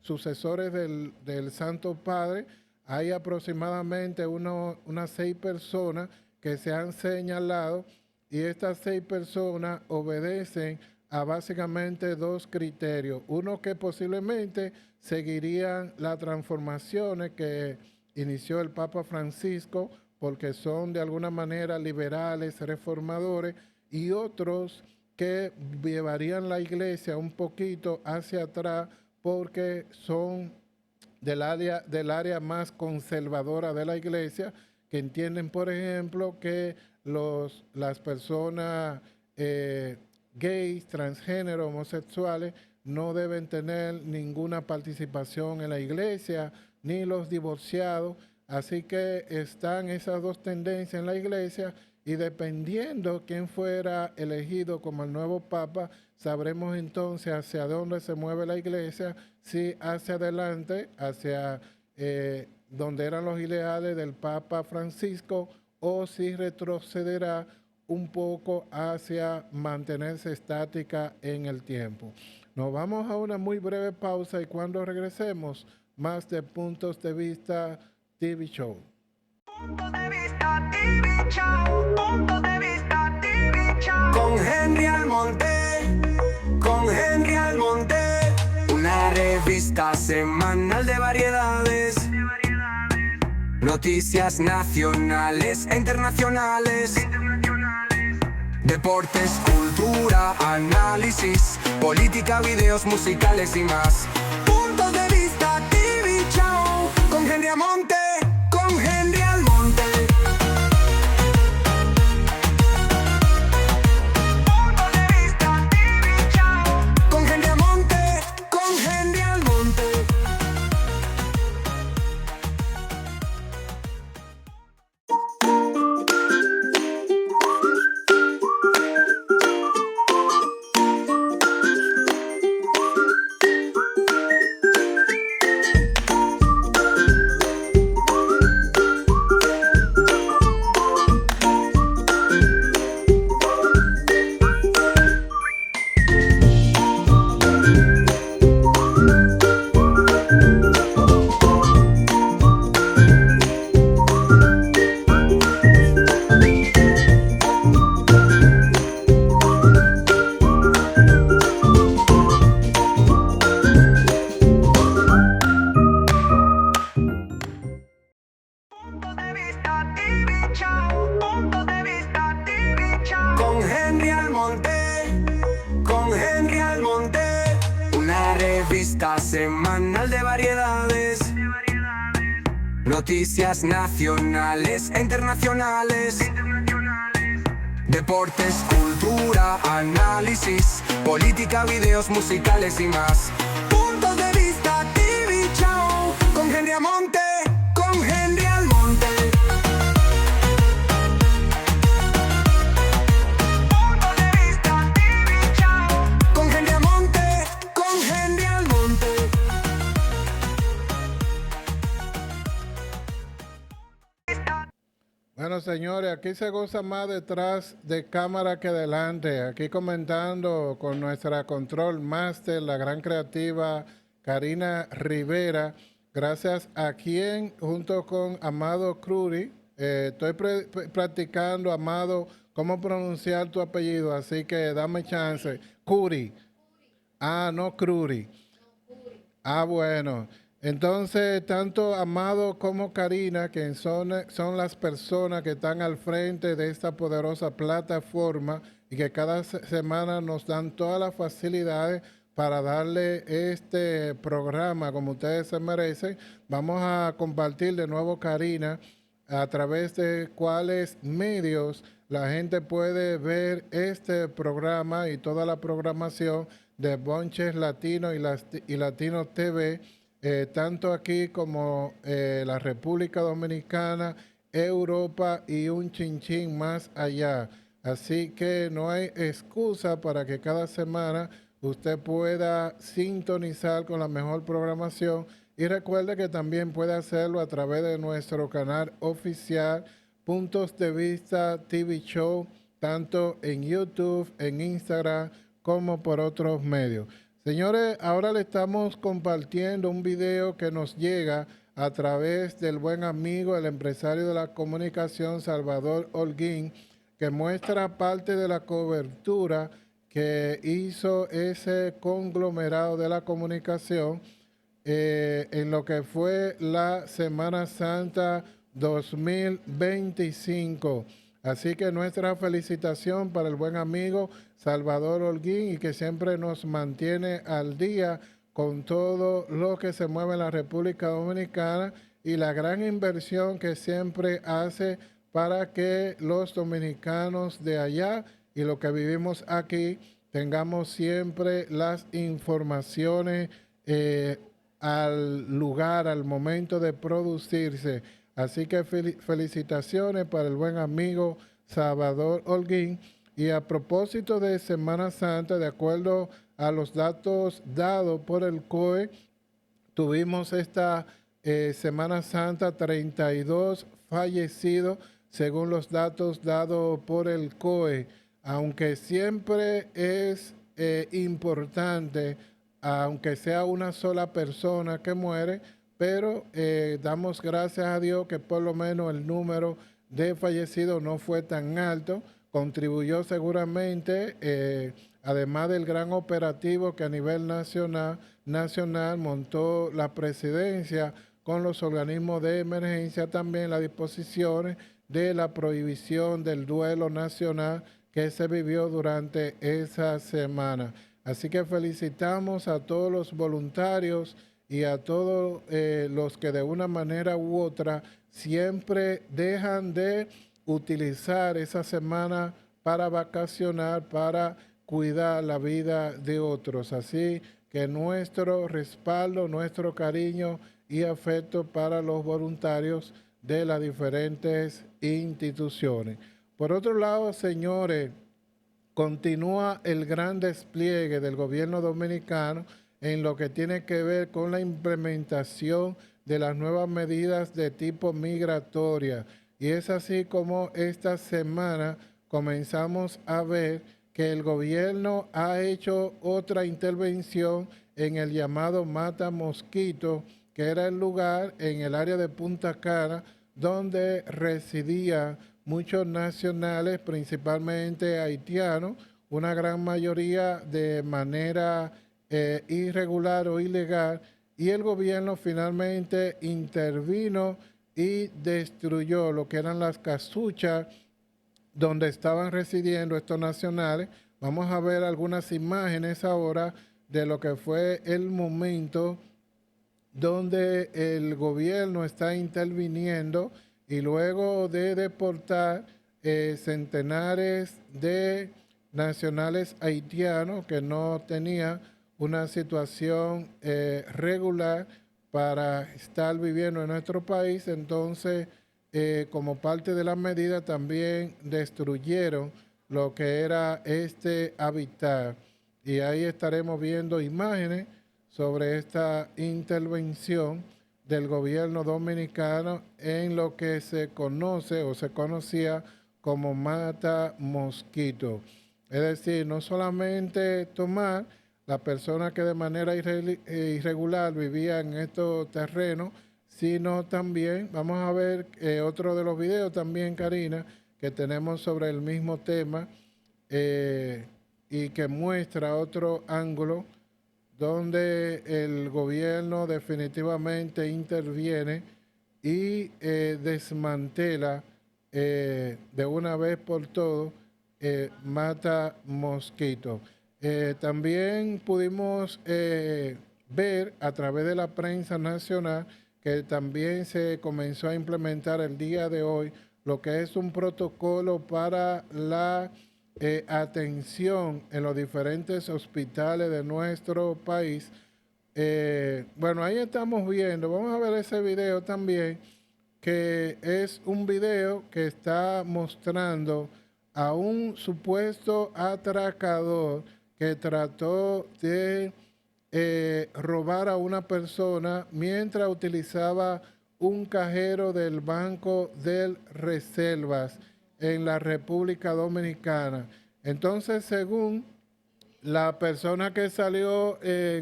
sucesores del Santo Padre. Hay aproximadamente unas 6 personas que se han señalado, y estas 6 personas obedecen a básicamente 2 criterios. Uno, que posiblemente seguirían las transformaciones que inició el Papa Francisco, porque son de alguna manera liberales, reformadores, y otros que llevarían la iglesia un poquito hacia atrás, porque son del área más conservadora de la iglesia, que entienden, por ejemplo, que las personas gays, transgénero, homosexuales, no deben tener ninguna participación en la iglesia, ni los divorciados. Así que están esas 2 tendencias en la iglesia, y dependiendo quién fuera elegido como el nuevo Papa, sabremos entonces hacia dónde se mueve la iglesia, si hacia adelante, hacia donde eran los ideales del Papa Francisco, o si retrocederá un poco hacia mantenerse estática en el tiempo. Nos vamos a una muy breve pausa y cuando regresemos, más de Puntos de Vista TV Show. Punto de Vista TV Show, Punto de Vista TV Show. Con Henry Almonte, con Henry Almonte. Una revista semanal de variedades. Noticias nacionales e internacionales. Deportes, cultura, análisis, política, videos musicales y más. Puntos de Vista TV Show. Con Henry Almonte, con Henry Almonte. Punto de Vista TV Show. Con Henry Almonte, con Henry Almonte. Punto de Vista TV Show, Punto de Vista TV Show. Con Henry Almonte, con Henry Almonte. Una revista semanal de variedades. Noticias nacionales e internacionales. Deportes, cultura, análisis, política, videos musicales y más. Puntos de Vista TV Show. Con Henry Almonte, con Henry Almonte. Punto de Vista TV Show. Con Henry Almonte, con Henry Almonte. Bueno, señores, aquí se goza más detrás de cámara que delante. Aquí comentando con nuestra control master, la gran creativa Karina Rivera. Gracias a quien, junto con Amado Cruri, estoy practicando, Amado, cómo pronunciar tu apellido, así que dame chance. Curi. Ah, no Cruri. Ah, bueno. Entonces, tanto Amado como Karina, que son las personas que están al frente de esta poderosa plataforma y que cada semana nos dan todas las facilidades para darle este programa como ustedes se merecen. Vamos a compartir de nuevo, Karina, a través de cuáles medios la gente puede ver este programa y toda la programación de Bonches Latino y Latino TV, tanto aquí como la República Dominicana, Europa y un chinchín más allá. Así que no hay excusa para que cada semana usted pueda sintonizar con la mejor programación y recuerde que también puede hacerlo a través de nuestro canal oficial Puntos de Vista TV Show, tanto en YouTube, en Instagram, como por otros medios. Señores, ahora le estamos compartiendo un video que nos llega a través del buen amigo, el empresario de la comunicación, Salvador Holguín, que muestra parte de la cobertura que hizo ese conglomerado de la comunicación en lo que fue la Semana Santa 2025. Así que nuestra felicitación para el buen amigo Salvador Holguín y que siempre nos mantiene al día con todo lo que se mueve en la República Dominicana y la gran inversión que siempre hace para que los dominicanos de allá y los que vivimos aquí tengamos siempre las informaciones al lugar, al momento de producirse. Así que felicitaciones para el buen amigo Salvador Holguín. Y a propósito de Semana Santa, de acuerdo a los datos dados por el COE, tuvimos esta Semana Santa 32 fallecidos según los datos dados por el COE, aunque siempre es importante, aunque sea una sola persona que muere, pero damos gracias a Dios que por lo menos el número de fallecidos no fue tan alto. Contribuyó seguramente, además del gran operativo que a nivel nacional montó la presidencia con los organismos de emergencia, también las disposiciones de la prohibición del duelo nacional que se vivió durante esa semana. Así que felicitamos a todos los voluntarios y a todos los que de una manera u otra siempre dejan de utilizar esa semana para vacacionar, para cuidar la vida de otros. Así que nuestro respaldo, nuestro cariño y afecto para los voluntarios de las diferentes instituciones. Por otro lado, señores, continúa el gran despliegue del gobierno dominicano en lo que tiene que ver con la implementación de las nuevas medidas de tipo migratoria. Y es así como esta semana comenzamos a ver que el gobierno ha hecho otra intervención en el llamado Mata Mosquito, que era el lugar en el área de Punta Cana donde residían muchos nacionales, principalmente haitianos, una gran mayoría de manera irregular o ilegal, y el gobierno finalmente intervino y destruyó lo que eran las casuchas donde estaban residiendo estos nacionales. Vamos a ver algunas imágenes ahora de lo que fue el momento donde el gobierno está interviniendo y luego de deportar centenares de nacionales haitianos que no tenían una situación regular para estar viviendo en nuestro país. Entonces, como parte de la medida, también destruyeron lo que era este hábitat. Y ahí estaremos viendo imágenes sobre esta intervención del gobierno dominicano en lo que se conoce o se conocía como Mata Mosquito. Es decir, no solamente tomar la persona que de manera irregular vivía en estos terrenos, sino también, vamos a ver otro de los videos también, Karina, que tenemos sobre el mismo tema y que muestra otro ángulo donde el gobierno definitivamente interviene y desmantela de una vez por todo Mata Mosquito. También pudimos ver a través de la prensa nacional que también se comenzó a implementar el día de hoy lo que es un protocolo para la atención en los diferentes hospitales de nuestro país. Bueno, ahí estamos viendo, vamos a ver ese video también, que es un video que está mostrando a un supuesto atracador que trató de robar a una persona mientras utilizaba un cajero del Banco de Reservas en la República Dominicana. Entonces, según la persona que salió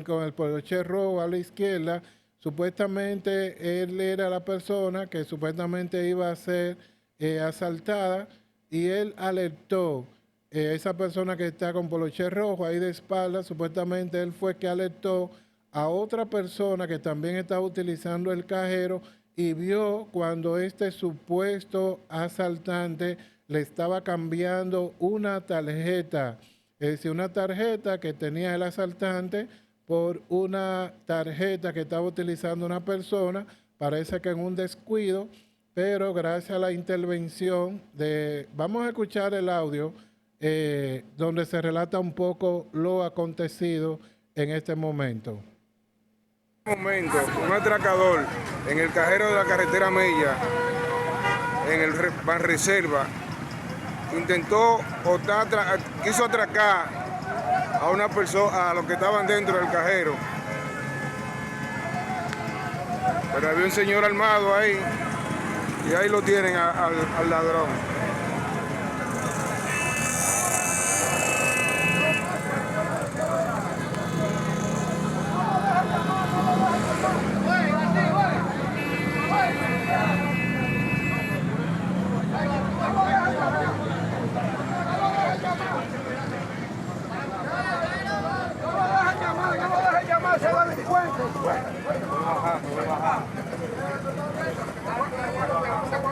con el poloche rojo a la izquierda, supuestamente él era la persona que supuestamente iba a ser asaltada, y él alertó esa persona que está con poloche rojo ahí de espalda. Supuestamente él fue que alertó a otra persona que también estaba utilizando el cajero y vio cuando este supuesto asaltante le estaba cambiando una tarjeta, es decir, una tarjeta que tenía el asaltante por una tarjeta que estaba utilizando una persona, parece que en un descuido, pero gracias a la intervención de... Vamos a escuchar el audio donde se relata un poco lo acontecido en este momento. Un atracador en el cajero de la carretera Mella, en el Banreserva, intentó quiso atracar a una persona, a los que estaban dentro del cajero. Pero había un señor armado ahí y ahí lo tienen al ladrón.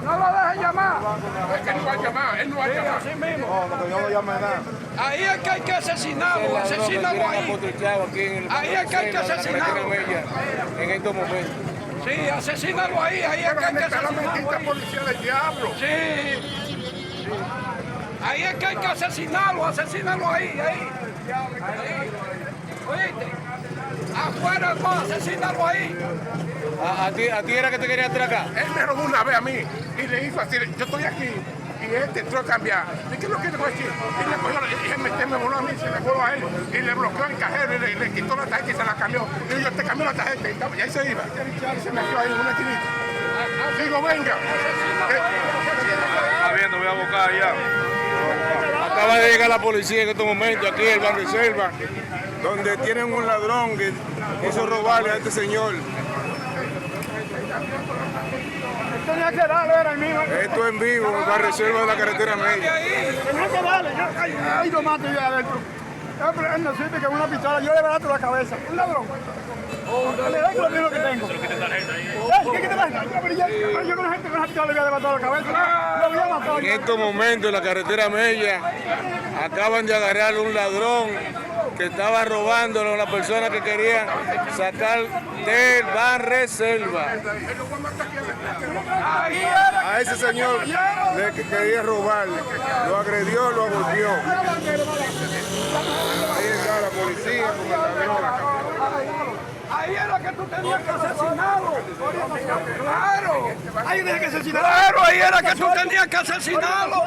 No lo dejen llamar. Es que no va a llamar, él no va a llamar. Así mismo. No, que yo no llame nada. Ahí es que hay que asesinarlo, asesínalo ahí. Ahí es que hay que asesinarlo. En estos momentos. Sí, asesínalo ahí, ahí es que hay que asesinarlo. La policía del diablo. Sí. Ahí es que hay que asesinarlo, asesínalo ahí, ahí. ¿Oíste? Afuera no, asesínalo ahí. ¿A ti era que te quería atracar? Él me robó una vez a mí y le hizo así, yo estoy aquí y él entró a cambiar. ¿Y qué es lo que tengo aquí? Y le cogió, y me voló a mí, se le voló a él y le bloqueó el cajero y le quitó la tarjeta y se la cambió. Y yo te cambió la tarjeta y ahí se iba. Y se metió ahí en una esquinita. Digo, venga. Está bien, voy a buscar allá. Acaba de llegar la policía en estos momentos aquí en el Banreserva, donde tienen un ladrón que quiso robarle a este señor. Tenía que darle, era el mío. Esto en vivo, en el Banreserva de la carretera media. Tenía que darle, ahí lo mato yo adentro. Él no sirve que una pistola, yo le barato la cabeza. Un ladrón. Le doy lo mismo que tengo. ¿Qué te tarjeta? Yo con la gente con la pistola le voy a levantar la cabeza. Lo voy a matar. En estos momentos en la carretera media acaban de agarrar a un ladrón que estaba robándolo a la persona que quería sacar del Banreserva. A ese señor le quería robarle, lo agredió, lo golpeó. Ahí está la policía con el camión. Ahí era que tú tenías que asesinarlo. Claro. Ahí tenía que asesinarlo. Claro, ahí era que tú tenías que asesinarlo.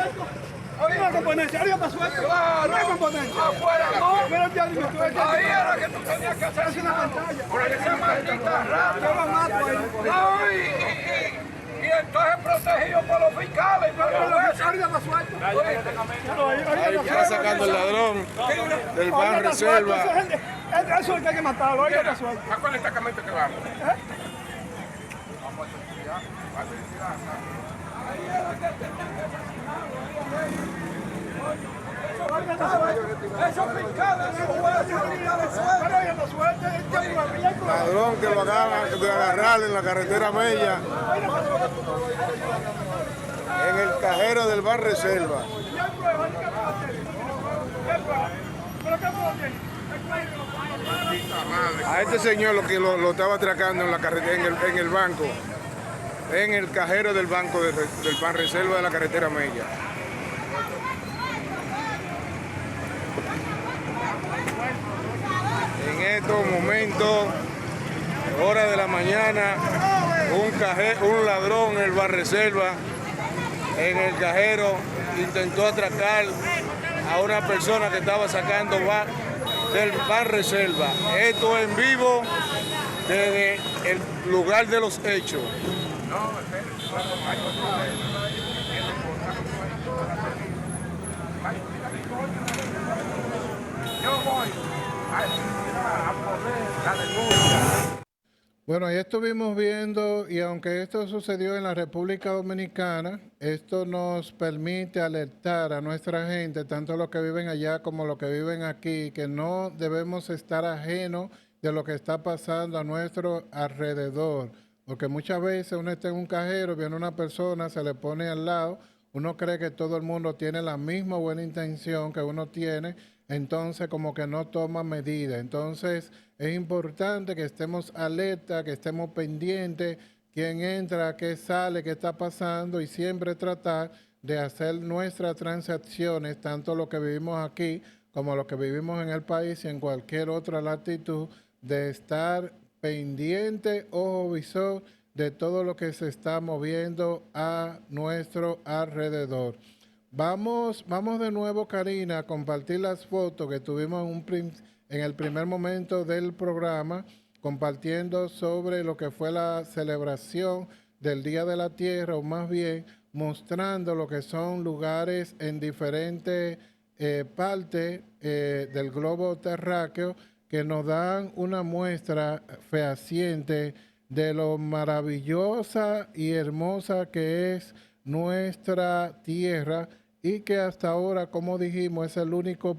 Ahorita componencia, ahorita está suelto. Claro. No hay componencia. Afuera no. Mira, ya dime tú. Ahí era que tú tenías que asesinarlo. Por esa maldita rata. Yo lo mato ahí. No, y entonces protegido por los fiscales. Ahorita está suelto. Ahí está sacando el ladrón del Banreserva. Eso es que hay que matarlo, ahorita está suelto. ¿A cuál destacamento que vamos? Esos fiscales Ladrón que lo agarran, de agarrar en la carretera media, en el cajero del Banreserva. A este señor lo que lo estaba atracando en la carretera, en el banco, en el cajero del banco del Banreserva de la carretera media. En estos momentos, hora de la mañana, un ladrón en el Banreserva, en el cajero, intentó atracar a una persona que estaba sacando del Banreserva. Esto en vivo desde el lugar de los hechos. Bueno, ya estuvimos viendo, y aunque esto sucedió en la República Dominicana, esto nos permite alertar a nuestra gente, tanto los que viven allá como los que viven aquí, que no debemos estar ajenos de lo que está pasando a nuestro alrededor. Porque muchas veces uno está en un cajero, viene una persona, se le pone al lado, uno cree que todo el mundo tiene la misma buena intención que uno tiene, entonces como que no toma medidas. Entonces es importante que estemos alerta, que estemos pendientes, quién entra, qué sale, qué está pasando, y siempre tratar de hacer nuestras transacciones, tanto lo que vivimos aquí como lo que vivimos en el país y en cualquier otra latitud, de estar pendiente, ojo visor, de todo lo que se está moviendo a nuestro alrededor. Vamos de nuevo, Karina, a compartir las fotos que tuvimos en el primer momento del programa, compartiendo sobre lo que fue la celebración del Día de la Tierra, o más bien mostrando lo que son lugares en diferentes partes del globo terráqueo que nos dan una muestra fehaciente de lo maravillosa y hermosa que es nuestra Tierra y que hasta ahora, como dijimos, es el único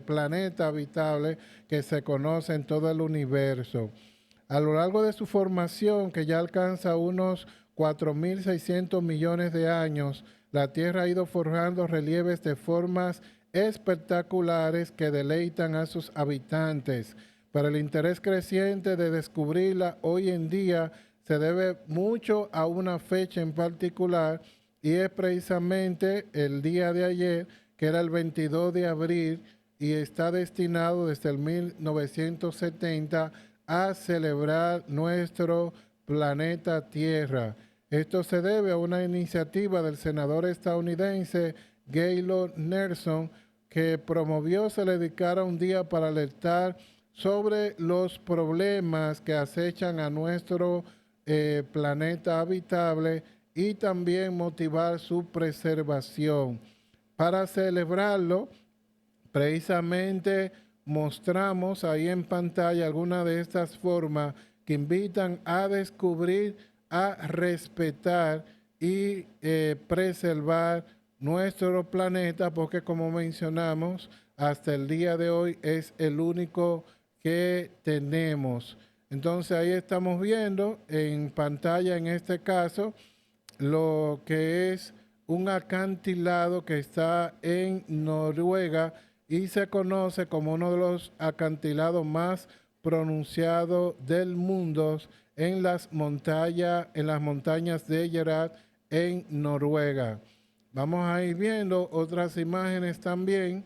planeta habitable que se conoce en todo el universo. A lo largo de su formación, que ya alcanza unos 4.600 millones de años, la Tierra ha ido forjando relieves de formas espectaculares que deleitan a sus habitantes. Pero el interés creciente de descubrirla hoy en día se debe mucho a una fecha en particular, y es precisamente el día de ayer, que era el 22 de abril, y está destinado desde el 1970 a celebrar nuestro planeta Tierra. Esto se debe a una iniciativa del senador estadounidense Gaylord Nelson, que promovió se le dedicara un día para alertar sobre los problemas que acechan a nuestro planeta habitable y también motivar su preservación. Para celebrarlo, precisamente mostramos ahí en pantalla algunas de estas formas que invitan a descubrir, a respetar y preservar nuestro planeta, porque como mencionamos, hasta el día de hoy es el único que tenemos. Entonces ahí estamos viendo en pantalla, en este caso, lo que es un acantilado que está en Noruega y se conoce como uno de los acantilados más pronunciados del mundo en las montañas de Gerard en Noruega. Vamos a ir viendo otras imágenes también.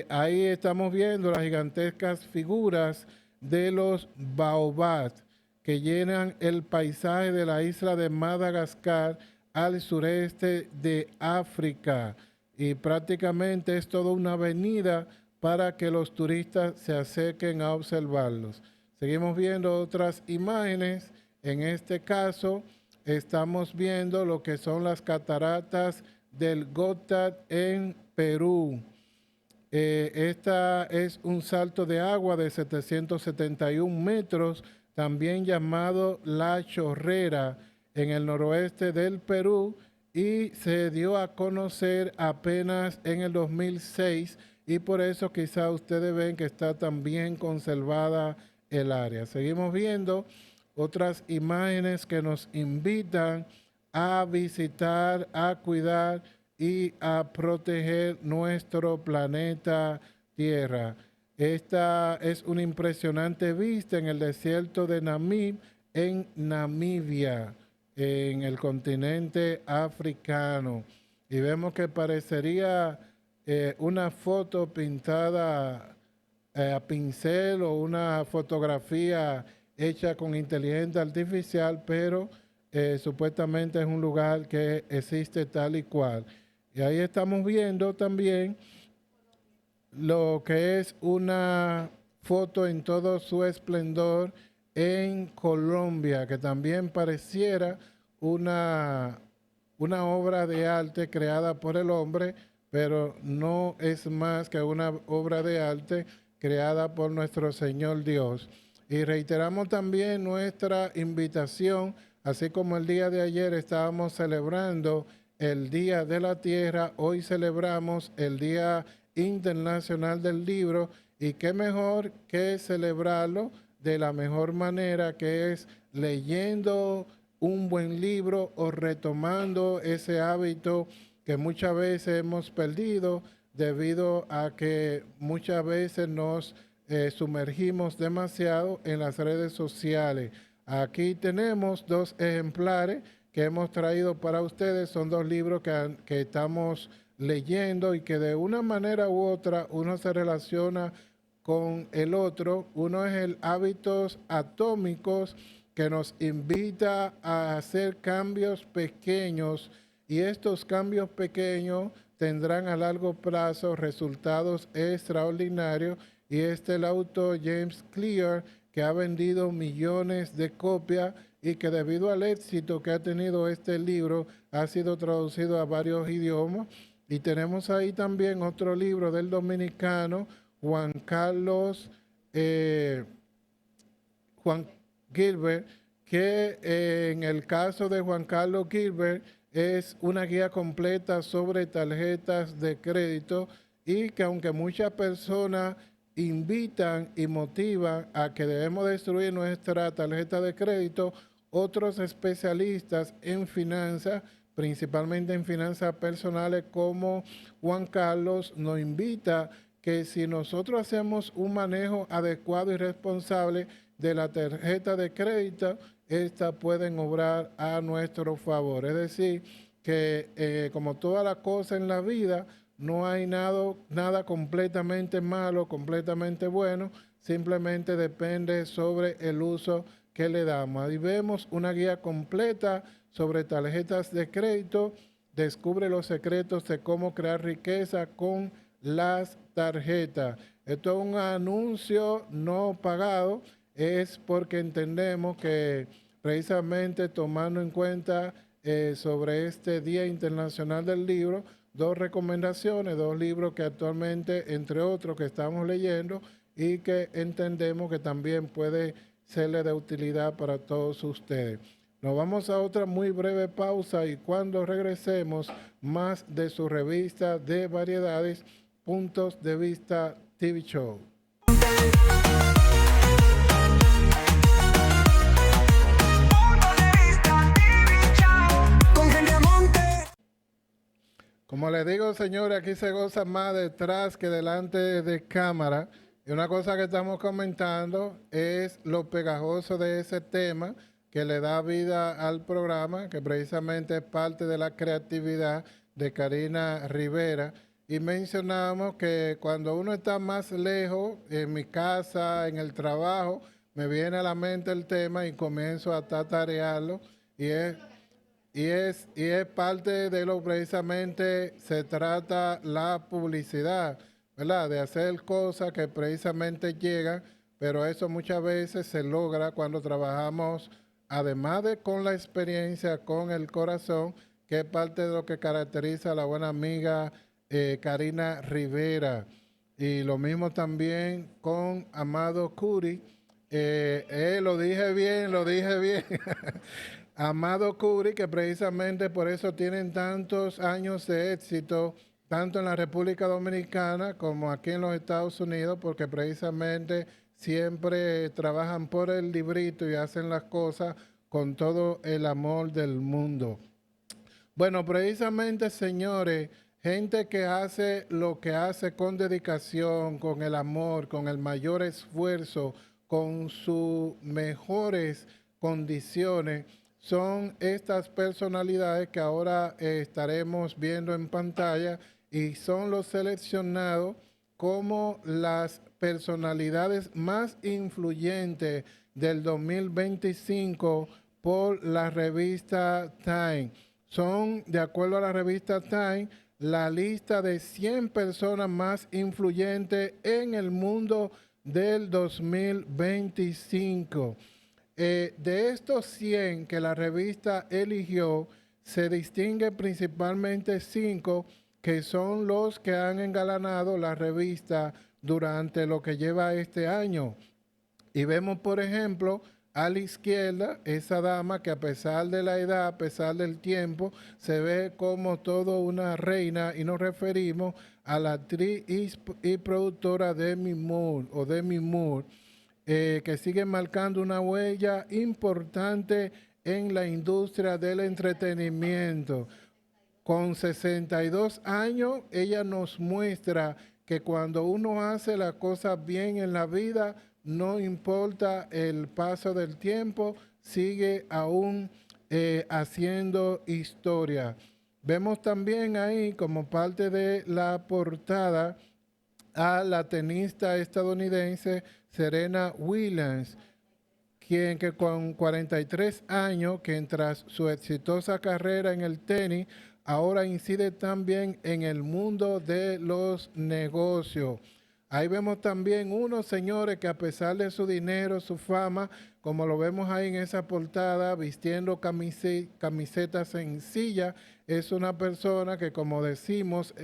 Ahí estamos viendo las gigantescas figuras de los baobabs que llenan el paisaje de la isla de Madagascar al sureste de África. Y prácticamente es toda una avenida para que los turistas se acerquen a observarlos. Seguimos viendo otras imágenes. En este caso, estamos viendo lo que son las cataratas del Gotthard en Perú. Esta es un salto de agua de 771 metros, también llamado La Chorrera, en el noroeste del Perú, y se dio a conocer apenas en el 2006, y por eso quizá ustedes ven que está tan bien conservada el área. Seguimos viendo otras imágenes que nos invitan a visitar, a cuidar y a proteger nuestro planeta Tierra. Esta es una impresionante vista en el desierto de Namib, en Namibia, en el continente africano. Y vemos que parecería una foto pintada a pincel o una fotografía hecha con inteligencia artificial, pero supuestamente es un lugar que existe tal y cual. Y ahí estamos viendo también lo que es una foto en todo su esplendor en Colombia, que también pareciera una obra de arte creada por el hombre, pero no es más que una obra de arte creada por nuestro Señor Dios. Y reiteramos también nuestra invitación, así como el día de ayer estábamos celebrando el Día de la Tierra, hoy celebramos el Día Internacional del Libro, y qué mejor que celebrarlo de la mejor manera, que es leyendo un buen libro o retomando ese hábito que muchas veces hemos perdido debido a que muchas veces nos sumergimos demasiado en las redes sociales. Aquí tenemos dos ejemplares que hemos traído para ustedes. Son dos libros que estamos leyendo y que de una manera u otra uno se relaciona con el otro. Uno es el Hábitos Atómicos, que nos invita a hacer cambios pequeños y estos cambios pequeños tendrán a largo plazo resultados extraordinarios, y este es el autor James Clear, que ha vendido millones de copias y que debido al éxito que ha tenido este libro ha sido traducido a varios idiomas. Y tenemos ahí también otro libro del dominicano Juan Carlos Juan Gilbert, que en el caso de Juan Carlos Gilbert es una guía completa sobre tarjetas de crédito, y que aunque muchas personas invitan y motivan a que debemos destruir nuestra tarjeta de crédito, otros especialistas en finanzas, principalmente en finanzas personales como Juan Carlos, nos invita que si nosotros hacemos un manejo adecuado y responsable de la tarjeta de crédito, estas pueden obrar a nuestro favor. Es decir, que como toda la cosa en la vida, no hay nada completamente malo, completamente bueno, simplemente depende sobre el uso que le damos. Ahí vemos una guía completa sobre tarjetas de crédito. Descubre los secretos de cómo crear riqueza con las tarjetas. Esto es un anuncio no pagado, es porque entendemos que precisamente tomando en cuenta sobre este Día Internacional del Libro, dos recomendaciones, dos libros que actualmente, entre otros, que estamos leyendo y que entendemos que también puede serle de utilidad para todos ustedes. Nos vamos a otra muy breve pausa, y cuando regresemos, más de su revista de variedades, Puntos de Vista TV Show. Como les digo, señores, aquí se goza más detrás que delante de cámara. Y una cosa que estamos comentando es lo pegajoso de ese tema que le da vida al programa, que precisamente es parte de la creatividad de Karina Rivera. Y mencionamos que cuando uno está más lejos, en mi casa, en el trabajo, me viene a la mente el tema y comienzo a tatarearlo. Y es parte de lo precisamente se trata la publicidad, ¿verdad? De hacer cosas que precisamente llegan, pero eso muchas veces se logra cuando trabajamos, además de con la experiencia, con el corazón, que es parte de lo que caracteriza a la buena amiga Karina Rivera. Y lo mismo también con Amado Curi. Lo dije bien, lo dije bien. Amado Curi, que precisamente por eso tienen tantos años de éxito, tanto en la República Dominicana como aquí en los Estados Unidos, porque precisamente siempre trabajan por el librito y hacen las cosas con todo el amor del mundo. Bueno, precisamente, señores, gente que hace lo que hace con dedicación, con el amor, con el mayor esfuerzo, con sus mejores condiciones, son estas personalidades que ahora estaremos viendo en pantalla, y son los seleccionados como las personalidades más influyentes del 2025 por la revista Time. Son, de acuerdo a la revista Time, la lista de 100 personas más influyentes en el mundo del 2025. De estos 100 que la revista eligió, se distingue principalmente 5 que son los que han engalanado la revista durante lo que lleva este año. Y vemos, por ejemplo, a la izquierda, esa dama que a pesar de la edad, a pesar del tiempo, se ve como todo una reina, y nos referimos a la actriz y productora Demi Moore, que sigue marcando una huella importante en la industria del entretenimiento. Con 62 años, ella nos muestra que cuando uno hace las cosas bien en la vida, no importa el paso del tiempo, sigue aún haciendo historia. Vemos también ahí, como parte de la portada, a la tenista estadounidense Serena Williams, quien que con 43 años, que tras su exitosa carrera en el tenis ahora incide también en el mundo de los negocios. Ahí vemos también unos señores que a pesar de su dinero, su fama, como lo vemos ahí en esa portada, vistiendo camisetas sencillas, es una persona que, como decimos,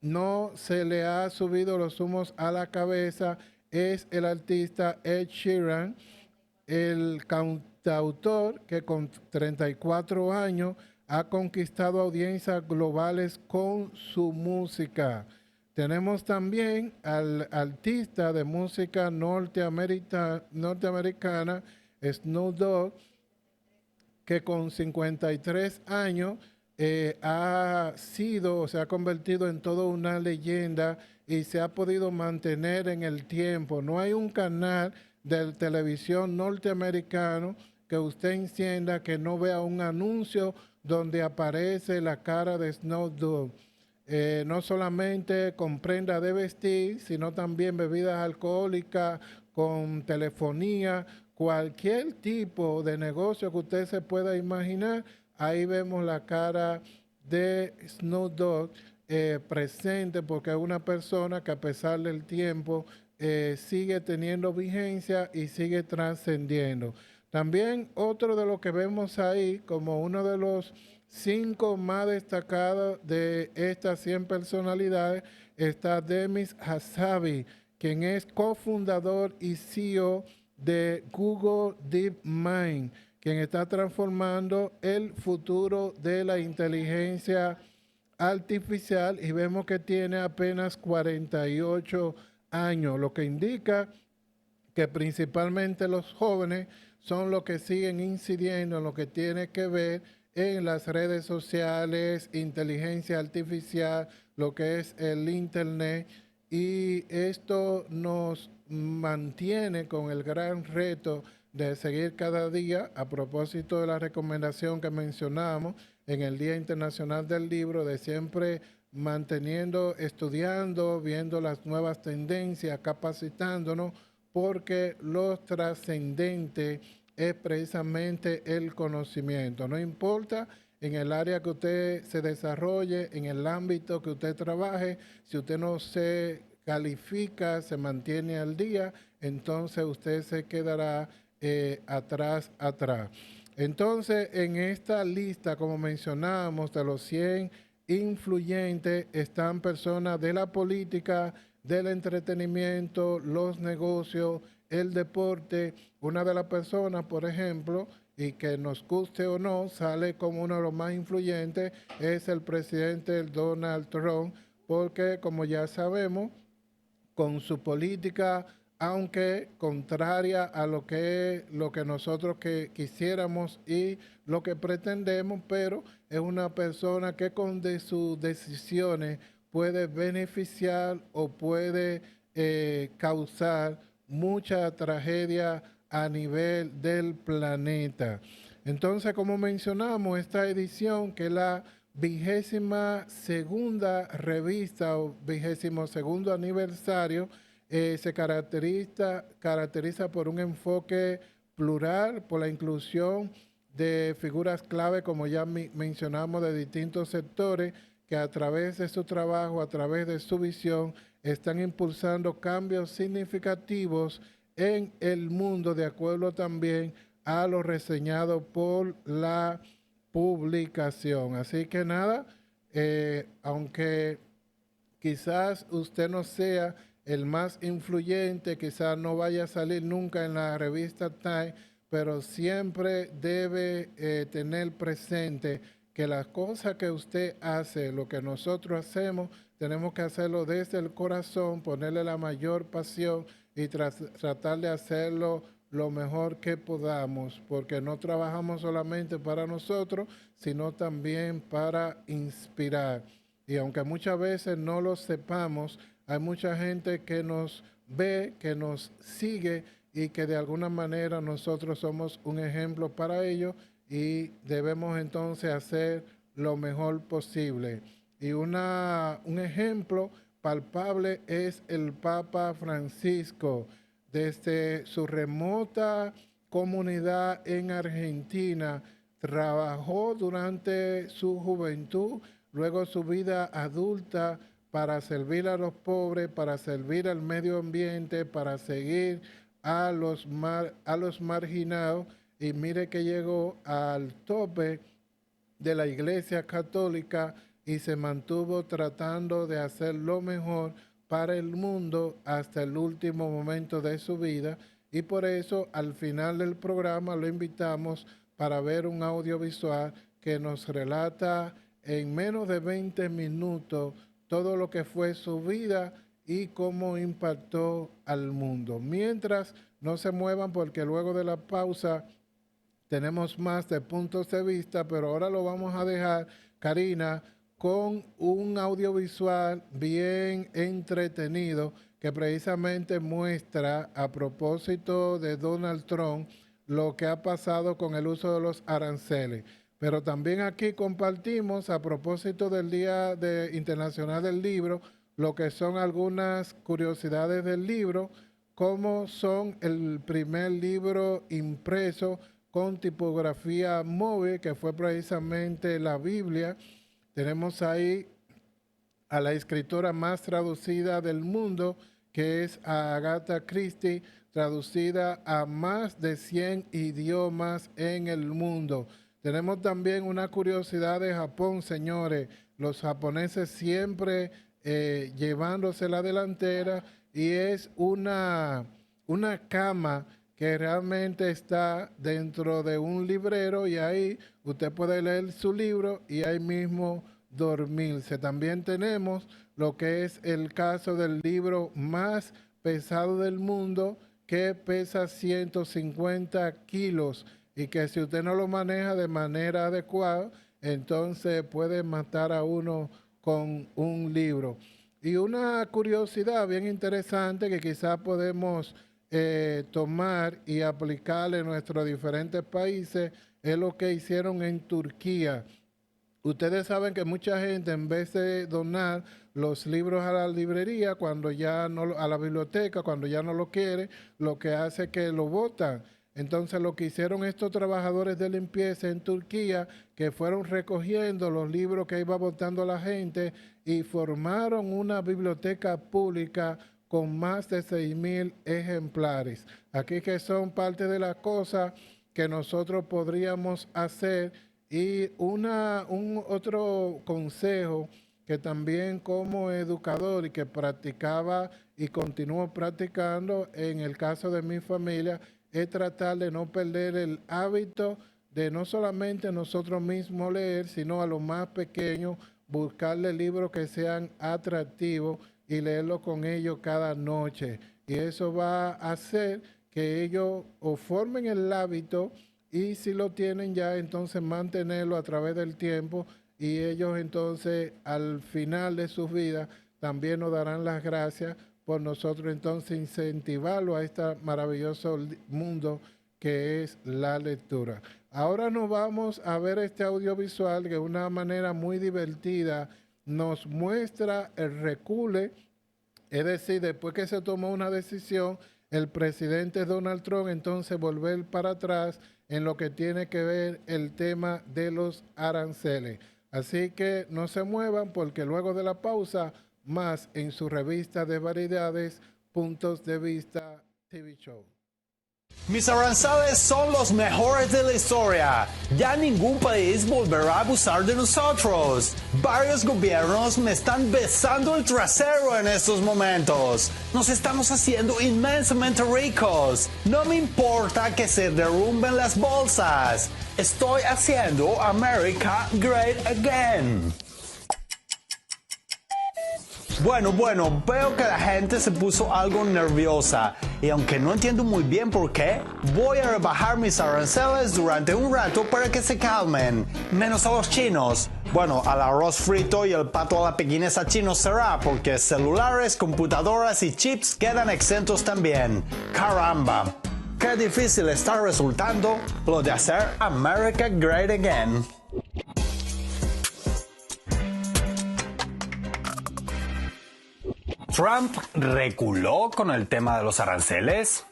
no se le ha subido los humos a la cabeza. Es el artista Ed Sheeran, el cantautor que con 34 años ha conquistado audiencias globales con su música. Tenemos también al artista de música norteamericana Snoop Dogg, que con 53 años se ha convertido en toda una leyenda y se ha podido mantener en el tiempo. No hay un canal de televisión norteamericano que usted encienda que no vea un anuncio donde aparece la cara de Snoop Dogg. No solamente con prenda de vestir, sino también bebidas alcohólicas, con telefonía, cualquier tipo de negocio que usted se pueda imaginar. Ahí vemos la cara de Snoop Dogg presente, porque es una persona que a pesar del tiempo sigue teniendo vigencia y sigue trascendiendo. También otro de lo que vemos ahí como uno de los 5 más destacados de estas 100 personalidades está Demis Hassabis, quien es cofundador y CEO de Google DeepMind, quien está transformando el futuro de la inteligencia artificial, y vemos que tiene apenas 48 años, lo que indica que principalmente los jóvenes son los que siguen incidiendo en lo que tiene que ver en las redes sociales, inteligencia artificial, lo que es el internet, y esto nos mantiene con el gran reto de seguir cada día, a propósito de la recomendación que mencionamos en el Día Internacional del Libro, de siempre manteniendo, estudiando, viendo las nuevas tendencias, capacitándonos, porque lo trascendente es precisamente el conocimiento. No importa en el área que usted se desarrolle, en el ámbito que usted trabaje, si usted no se califica, se mantiene al día, entonces usted se quedará atrás. Entonces, en esta lista, como mencionábamos, de los 100 influyentes, están personas de la política, del entretenimiento, los negocios, el deporte. Una de las personas, por ejemplo, y que nos guste o no, sale como uno de los más influyentes, es el presidente Donald Trump, porque como ya sabemos, con su política, aunque contraria a lo que nosotros quisiéramos y lo que pretendemos, pero es una persona que con sus decisiones puede beneficiar o puede causar mucha tragedia a nivel del planeta. Entonces, como mencionamos, esta edición, que es la 22ª revista o 22º aniversario, se caracteriza por un enfoque plural, por la inclusión de figuras clave, como ya mencionamos, de distintos sectores, que a través de su trabajo, a través de su visión, están impulsando cambios significativos en el mundo, de acuerdo también a lo reseñado por la publicación. Así que nada, aunque quizás usted no sea el más influyente, quizás no vaya a salir nunca en la revista Time, pero siempre debe tener presente que las cosas que usted hace, lo que nosotros hacemos, tenemos que hacerlo desde el corazón, ponerle la mayor pasión y tratar de hacerlo lo mejor que podamos, porque no trabajamos solamente para nosotros, sino también para inspirar. Y aunque muchas veces no lo sepamos, hay mucha gente que nos ve, que nos sigue y que de alguna manera nosotros somos un ejemplo para ellos, y debemos entonces hacer lo mejor posible. Y un ejemplo palpable es el Papa Francisco. Desde su remota comunidad en Argentina, trabajó durante su juventud, luego su vida adulta para servir a los pobres, para servir al medio ambiente, para seguir a los marginados, y mire que llegó al tope de la Iglesia Católica y se mantuvo tratando de hacer lo mejor para el mundo hasta el último momento de su vida, y por eso al final del programa lo invitamos para ver un audiovisual que nos relata en menos de 20 minutos todo lo que fue su vida y cómo impactó al mundo. Mientras, no se muevan porque luego de la pausa tenemos más de puntos de vista, pero ahora lo vamos a dejar, Karina, con un audiovisual bien entretenido que precisamente muestra, a propósito de Donald Trump, lo que ha pasado con el uso de los aranceles. Pero también aquí compartimos, a propósito del Día Internacional del Libro, lo que son algunas curiosidades del libro, como son el primer libro impreso con tipografía móvil, que fue precisamente la Biblia. Tenemos ahí a la escritora más traducida del mundo, que es Agatha Christie, traducida a más de 100 idiomas en el mundo. Tenemos también una curiosidad de Japón, señores. Los japoneses siempre llevándose la delantera, y es una cama que realmente está dentro de un librero, y ahí usted puede leer su libro y ahí mismo dormirse. También tenemos lo que es el caso del libro más pesado del mundo, que pesa 150 kilos y que si usted no lo maneja de manera adecuada, entonces puede matar a uno con un libro. Y una curiosidad bien interesante que quizás podemos tomar y aplicarle en nuestros diferentes países es lo que hicieron en Turquía. Ustedes saben que mucha gente, en vez de donar los libros a la librería, cuando ya no, a la biblioteca, cuando ya no lo quiere, lo que hace es que lo botan. Entonces lo que hicieron estos trabajadores de limpieza en Turquía, que fueron recogiendo los libros que iba botando la gente y formaron una biblioteca pública con más de 6,000 ejemplares. Aquí que son parte de las cosas que nosotros podríamos hacer. Y un otro consejo que también como educador y que practicaba y continúo practicando en el caso de mi familia, es tratar de no perder el hábito de no solamente nosotros mismos leer, sino a los más pequeños buscarle libros que sean atractivos y leerlo con ellos cada noche. Y eso va a hacer que ellos o formen el hábito, y si lo tienen ya, entonces mantenerlo a través del tiempo, y ellos entonces al final de sus vidas también nos darán las gracias por nosotros entonces incentivarlo a este maravilloso mundo que es la lectura. Ahora nos vamos a ver este audiovisual que de una manera muy divertida nos muestra el recule, es decir, después que se tomó una decisión, el presidente Donald Trump entonces volver para atrás en lo que tiene que ver el tema de los aranceles. Así que no se muevan porque luego de la pausa, más en su revista de variedades, Puntos de Vista TV Show. Mis aranceles son los mejores de la historia. Ya ningún país volverá a abusar de nosotros. Varios gobiernos me están besando el trasero en estos momentos. Nos estamos haciendo inmensamente ricos. No me importa que se derrumben las bolsas. Estoy haciendo America Great Again. Bueno, veo que la gente se puso algo nerviosa, y aunque no entiendo muy bien por qué, voy a rebajar mis aranceles durante un rato para que se calmen, menos a los chinos. Bueno, al arroz frito y el pato a la pequinesa chino será, porque celulares, computadoras y chips quedan exentos también. ¡Caramba! Qué difícil está resultando lo de hacer America Great Again. ¿Trump reculó con el tema de los aranceles?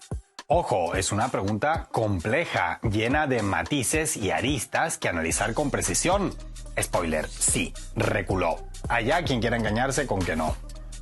Ojo, es una pregunta compleja, llena de matices y aristas que analizar con precisión. Spoiler, sí, reculó. Allá quien quiera engañarse con que no.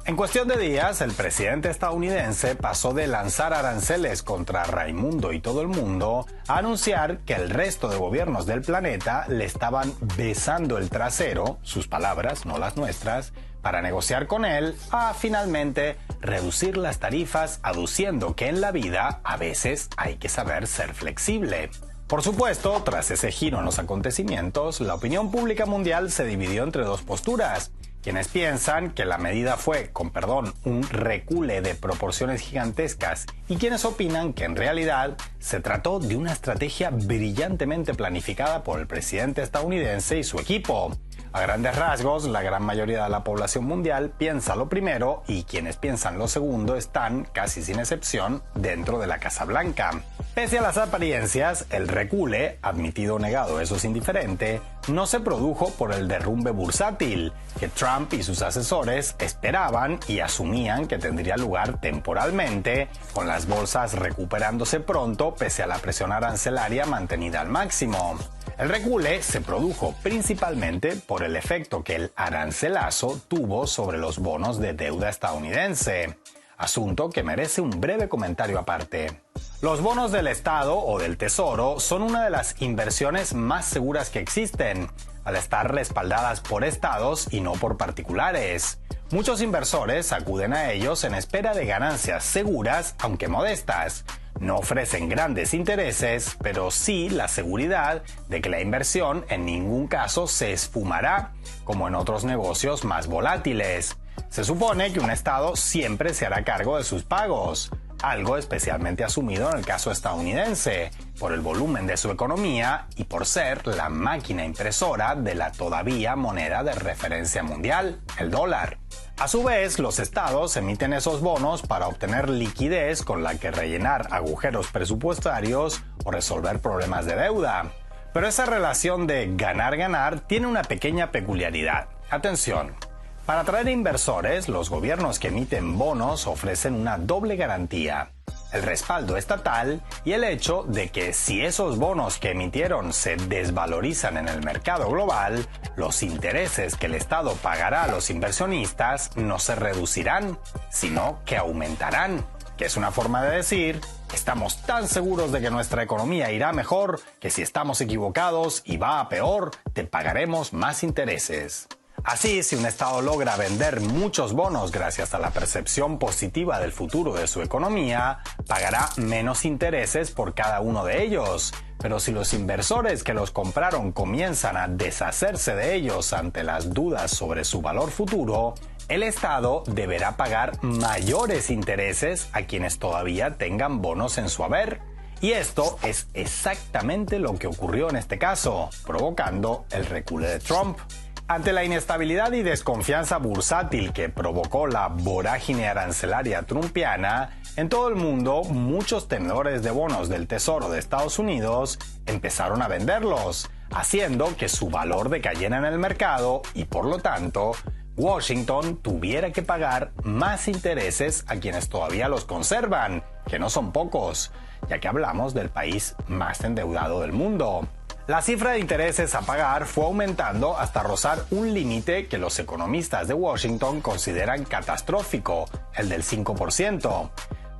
En cuestión de días, el presidente estadounidense pasó de lanzar aranceles contra Raimundo y todo el mundo a anunciar que el resto de gobiernos del planeta le estaban besando el trasero, sus palabras, no las nuestras, para negociar con él a finalmente reducir las tarifas, aduciendo que en la vida a veces hay que saber ser flexible. Por supuesto, tras ese giro en los acontecimientos, la opinión pública mundial se dividió entre dos posturas. Quienes piensan que la medida fue, con perdón, un recule de proporciones gigantescas y quienes opinan que en realidad se trató de una estrategia brillantemente planificada por el presidente estadounidense y su equipo. A grandes rasgos, la gran mayoría de la población mundial piensa lo primero y quienes piensan lo segundo están, casi sin excepción, dentro de la Casa Blanca. Pese a las apariencias, el recule, admitido o negado eso es indiferente, no se produjo por el derrumbe bursátil, que Trump y sus asesores esperaban y asumían que tendría lugar temporalmente, con las bolsas recuperándose pronto pese a la presión arancelaria mantenida al máximo. El recule se produjo principalmente por el efecto que el arancelazo tuvo sobre los bonos de deuda estadounidense, asunto que merece un breve comentario aparte. Los bonos del Estado o del Tesoro son una de las inversiones más seguras que existen, al estar respaldadas por estados y no por particulares. Muchos inversores acuden a ellos en espera de ganancias seguras, aunque modestas. No ofrecen grandes intereses, pero sí la seguridad de que la inversión en ningún caso se esfumará, como en otros negocios más volátiles. Se supone que un Estado siempre se hará cargo de sus pagos, algo especialmente asumido en el caso estadounidense, por el volumen de su economía y por ser la máquina impresora de la todavía moneda de referencia mundial, el dólar. A su vez, los estados emiten esos bonos para obtener liquidez con la que rellenar agujeros presupuestarios o resolver problemas de deuda. Pero esa relación de ganar-ganar tiene una pequeña peculiaridad. Atención. Para atraer inversores, los gobiernos que emiten bonos ofrecen una doble garantía: el respaldo estatal y el hecho de que si esos bonos que emitieron se desvalorizan en el mercado global, los intereses que el Estado pagará a los inversionistas no se reducirán, sino que aumentarán, que es una forma de decir: estamos tan seguros de que nuestra economía irá mejor que si estamos equivocados y va a peor, te pagaremos más intereses. Así, si un Estado logra vender muchos bonos gracias a la percepción positiva del futuro de su economía, pagará menos intereses por cada uno de ellos. Pero si los inversores que los compraron comienzan a deshacerse de ellos ante las dudas sobre su valor futuro, el Estado deberá pagar mayores intereses a quienes todavía tengan bonos en su haber. Y esto es exactamente lo que ocurrió en este caso, provocando el recule de Trump. Ante la inestabilidad y desconfianza bursátil que provocó la vorágine arancelaria trumpiana, en todo el mundo muchos tenedores de bonos del Tesoro de Estados Unidos empezaron a venderlos, haciendo que su valor decayera en el mercado y por lo tanto Washington tuviera que pagar más intereses a quienes todavía los conservan, que no son pocos, ya que hablamos del país más endeudado del mundo. La cifra de intereses a pagar fue aumentando hasta rozar un límite que los economistas de Washington consideran catastrófico, el del 5%,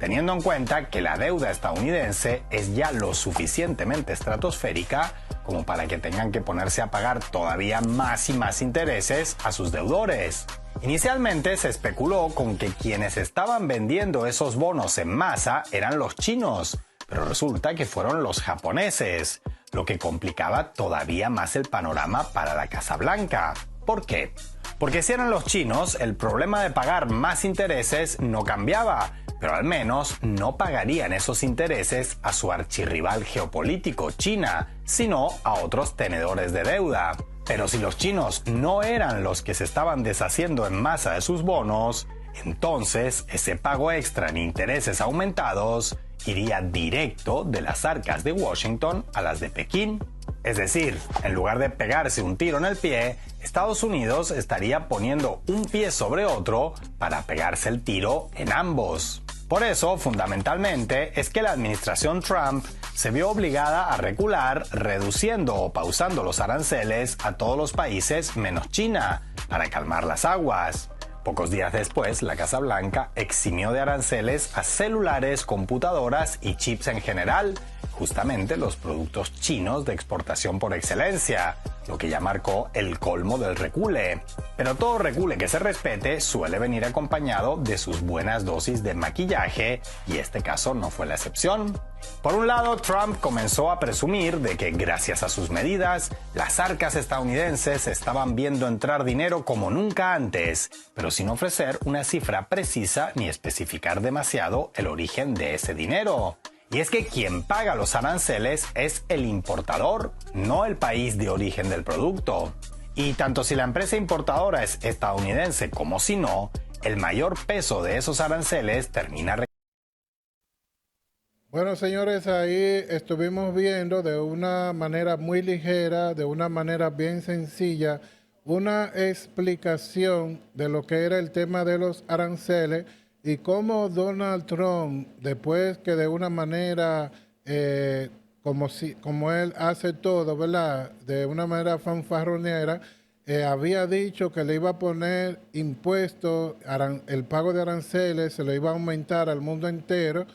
teniendo en cuenta que la deuda estadounidense es ya lo suficientemente estratosférica como para que tengan que ponerse a pagar todavía más y más intereses a sus deudores. Inicialmente se especuló con que quienes estaban vendiendo esos bonos en masa eran los chinos, pero resulta que fueron los japoneses, lo que complicaba todavía más el panorama para la Casa Blanca. ¿Por qué? Porque si eran los chinos, el problema de pagar más intereses no cambiaba, pero al menos no pagarían esos intereses a su archirrival geopolítico, China, sino a otros tenedores de deuda. Pero si los chinos no eran los que se estaban deshaciendo en masa de sus bonos, entonces ese pago extra en intereses aumentados iría directo de las arcas de Washington a las de Pekín. Es decir, en lugar de pegarse un tiro en el pie, Estados Unidos estaría poniendo un pie sobre otro para pegarse el tiro en ambos. Por eso, fundamentalmente, es que la administración Trump se vio obligada a recular, reduciendo o pausando los aranceles a todos los países menos China, para calmar las aguas. Pocos días después, la Casa Blanca eximió de aranceles a celulares, computadoras y chips en general, justamente los productos chinos de exportación por excelencia, lo que ya marcó el colmo del recule. Pero todo recule que se respete suele venir acompañado de sus buenas dosis de maquillaje, y este caso no fue la excepción. Por un lado, Trump comenzó a presumir de que gracias a sus medidas, las arcas estadounidenses estaban viendo entrar dinero como nunca antes, pero sin ofrecer una cifra precisa ni especificar demasiado el origen de ese dinero. Y es que quien paga los aranceles es el importador, no el país de origen del producto. Y tanto si la empresa importadora es estadounidense como si no, el mayor peso de esos aranceles termina. Bueno, señores, ahí estuvimos viendo de una manera muy ligera, de una manera bien sencilla, una explicación de lo que era el tema de los aranceles y cómo Donald Trump, después que de una manera, como él hace todo, ¿verdad? De una manera fanfarronera, había dicho que le iba a poner impuestos, el pago de aranceles se lo iba a aumentar al mundo entero.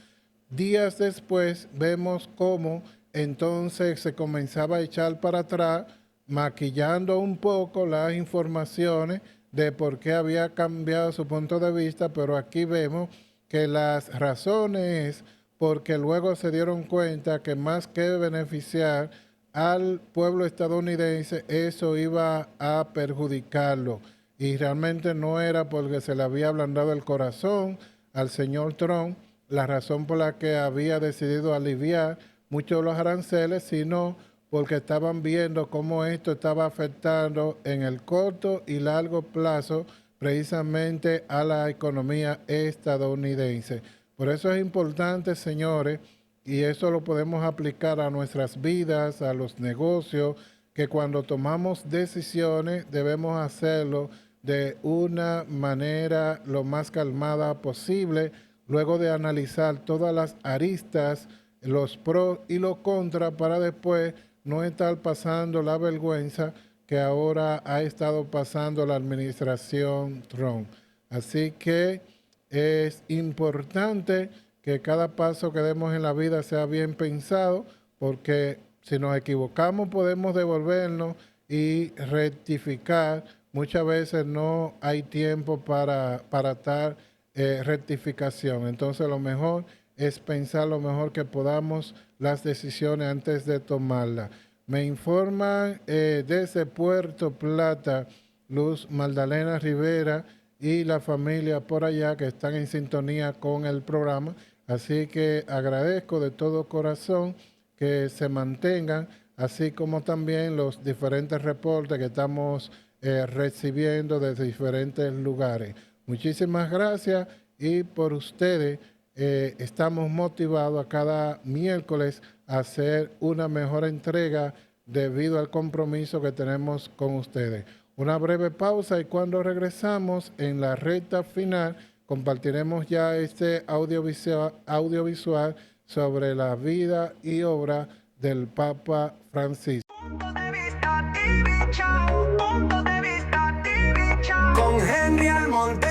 Días después vemos cómo entonces se comenzaba a echar para atrás, maquillando un poco las informaciones de por qué había cambiado su punto de vista, pero aquí vemos que las razones es porque luego se dieron cuenta que más que beneficiar al pueblo estadounidense, eso iba a perjudicarlo. Y realmente no era porque se le había ablandado el corazón al señor Trump, la razón por la que había decidido aliviar muchos de los aranceles, sino porque estaban viendo cómo esto estaba afectando en el corto y largo plazo precisamente a la economía estadounidense. Por eso es importante, señores, y eso lo podemos aplicar a nuestras vidas, a los negocios, que cuando tomamos decisiones debemos hacerlo de una manera lo más calmada posible, luego de analizar todas las aristas, los pros y los contras, para después no estar pasando la vergüenza que ahora ha estado pasando la administración Trump. Así que es importante que cada paso que demos en la vida sea bien pensado, porque si nos equivocamos podemos devolvernos y rectificar. Muchas veces no hay tiempo para tal rectificación. Entonces lo mejor es pensar lo mejor que podamos las decisiones antes de tomarlas. Me informan desde Puerto Plata, Luz Magdalena Rivera y la familia por allá que están en sintonía con el programa. Así que agradezco de todo corazón que se mantengan, así como también los diferentes reportes que estamos recibiendo desde diferentes lugares. Muchísimas gracias, y por ustedes estamos motivados a cada miércoles a hacer una mejor entrega debido al compromiso que tenemos con ustedes. Una breve pausa, y cuando regresamos en la recta final compartiremos ya este audiovisual sobre la vida y obra del Papa Francisco. Punto de vista TV Show, punto de vista TV Show. Con Henry Almonte,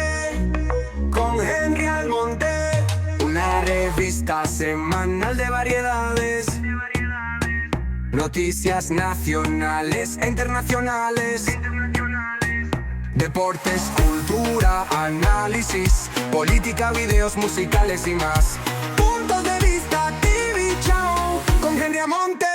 con Henry Almonte, una revista semanal de variedades, noticias nacionales e internacionales, deportes, cultura, análisis, política, videos musicales y más. Punto de vista TV Show con Henry Almonte.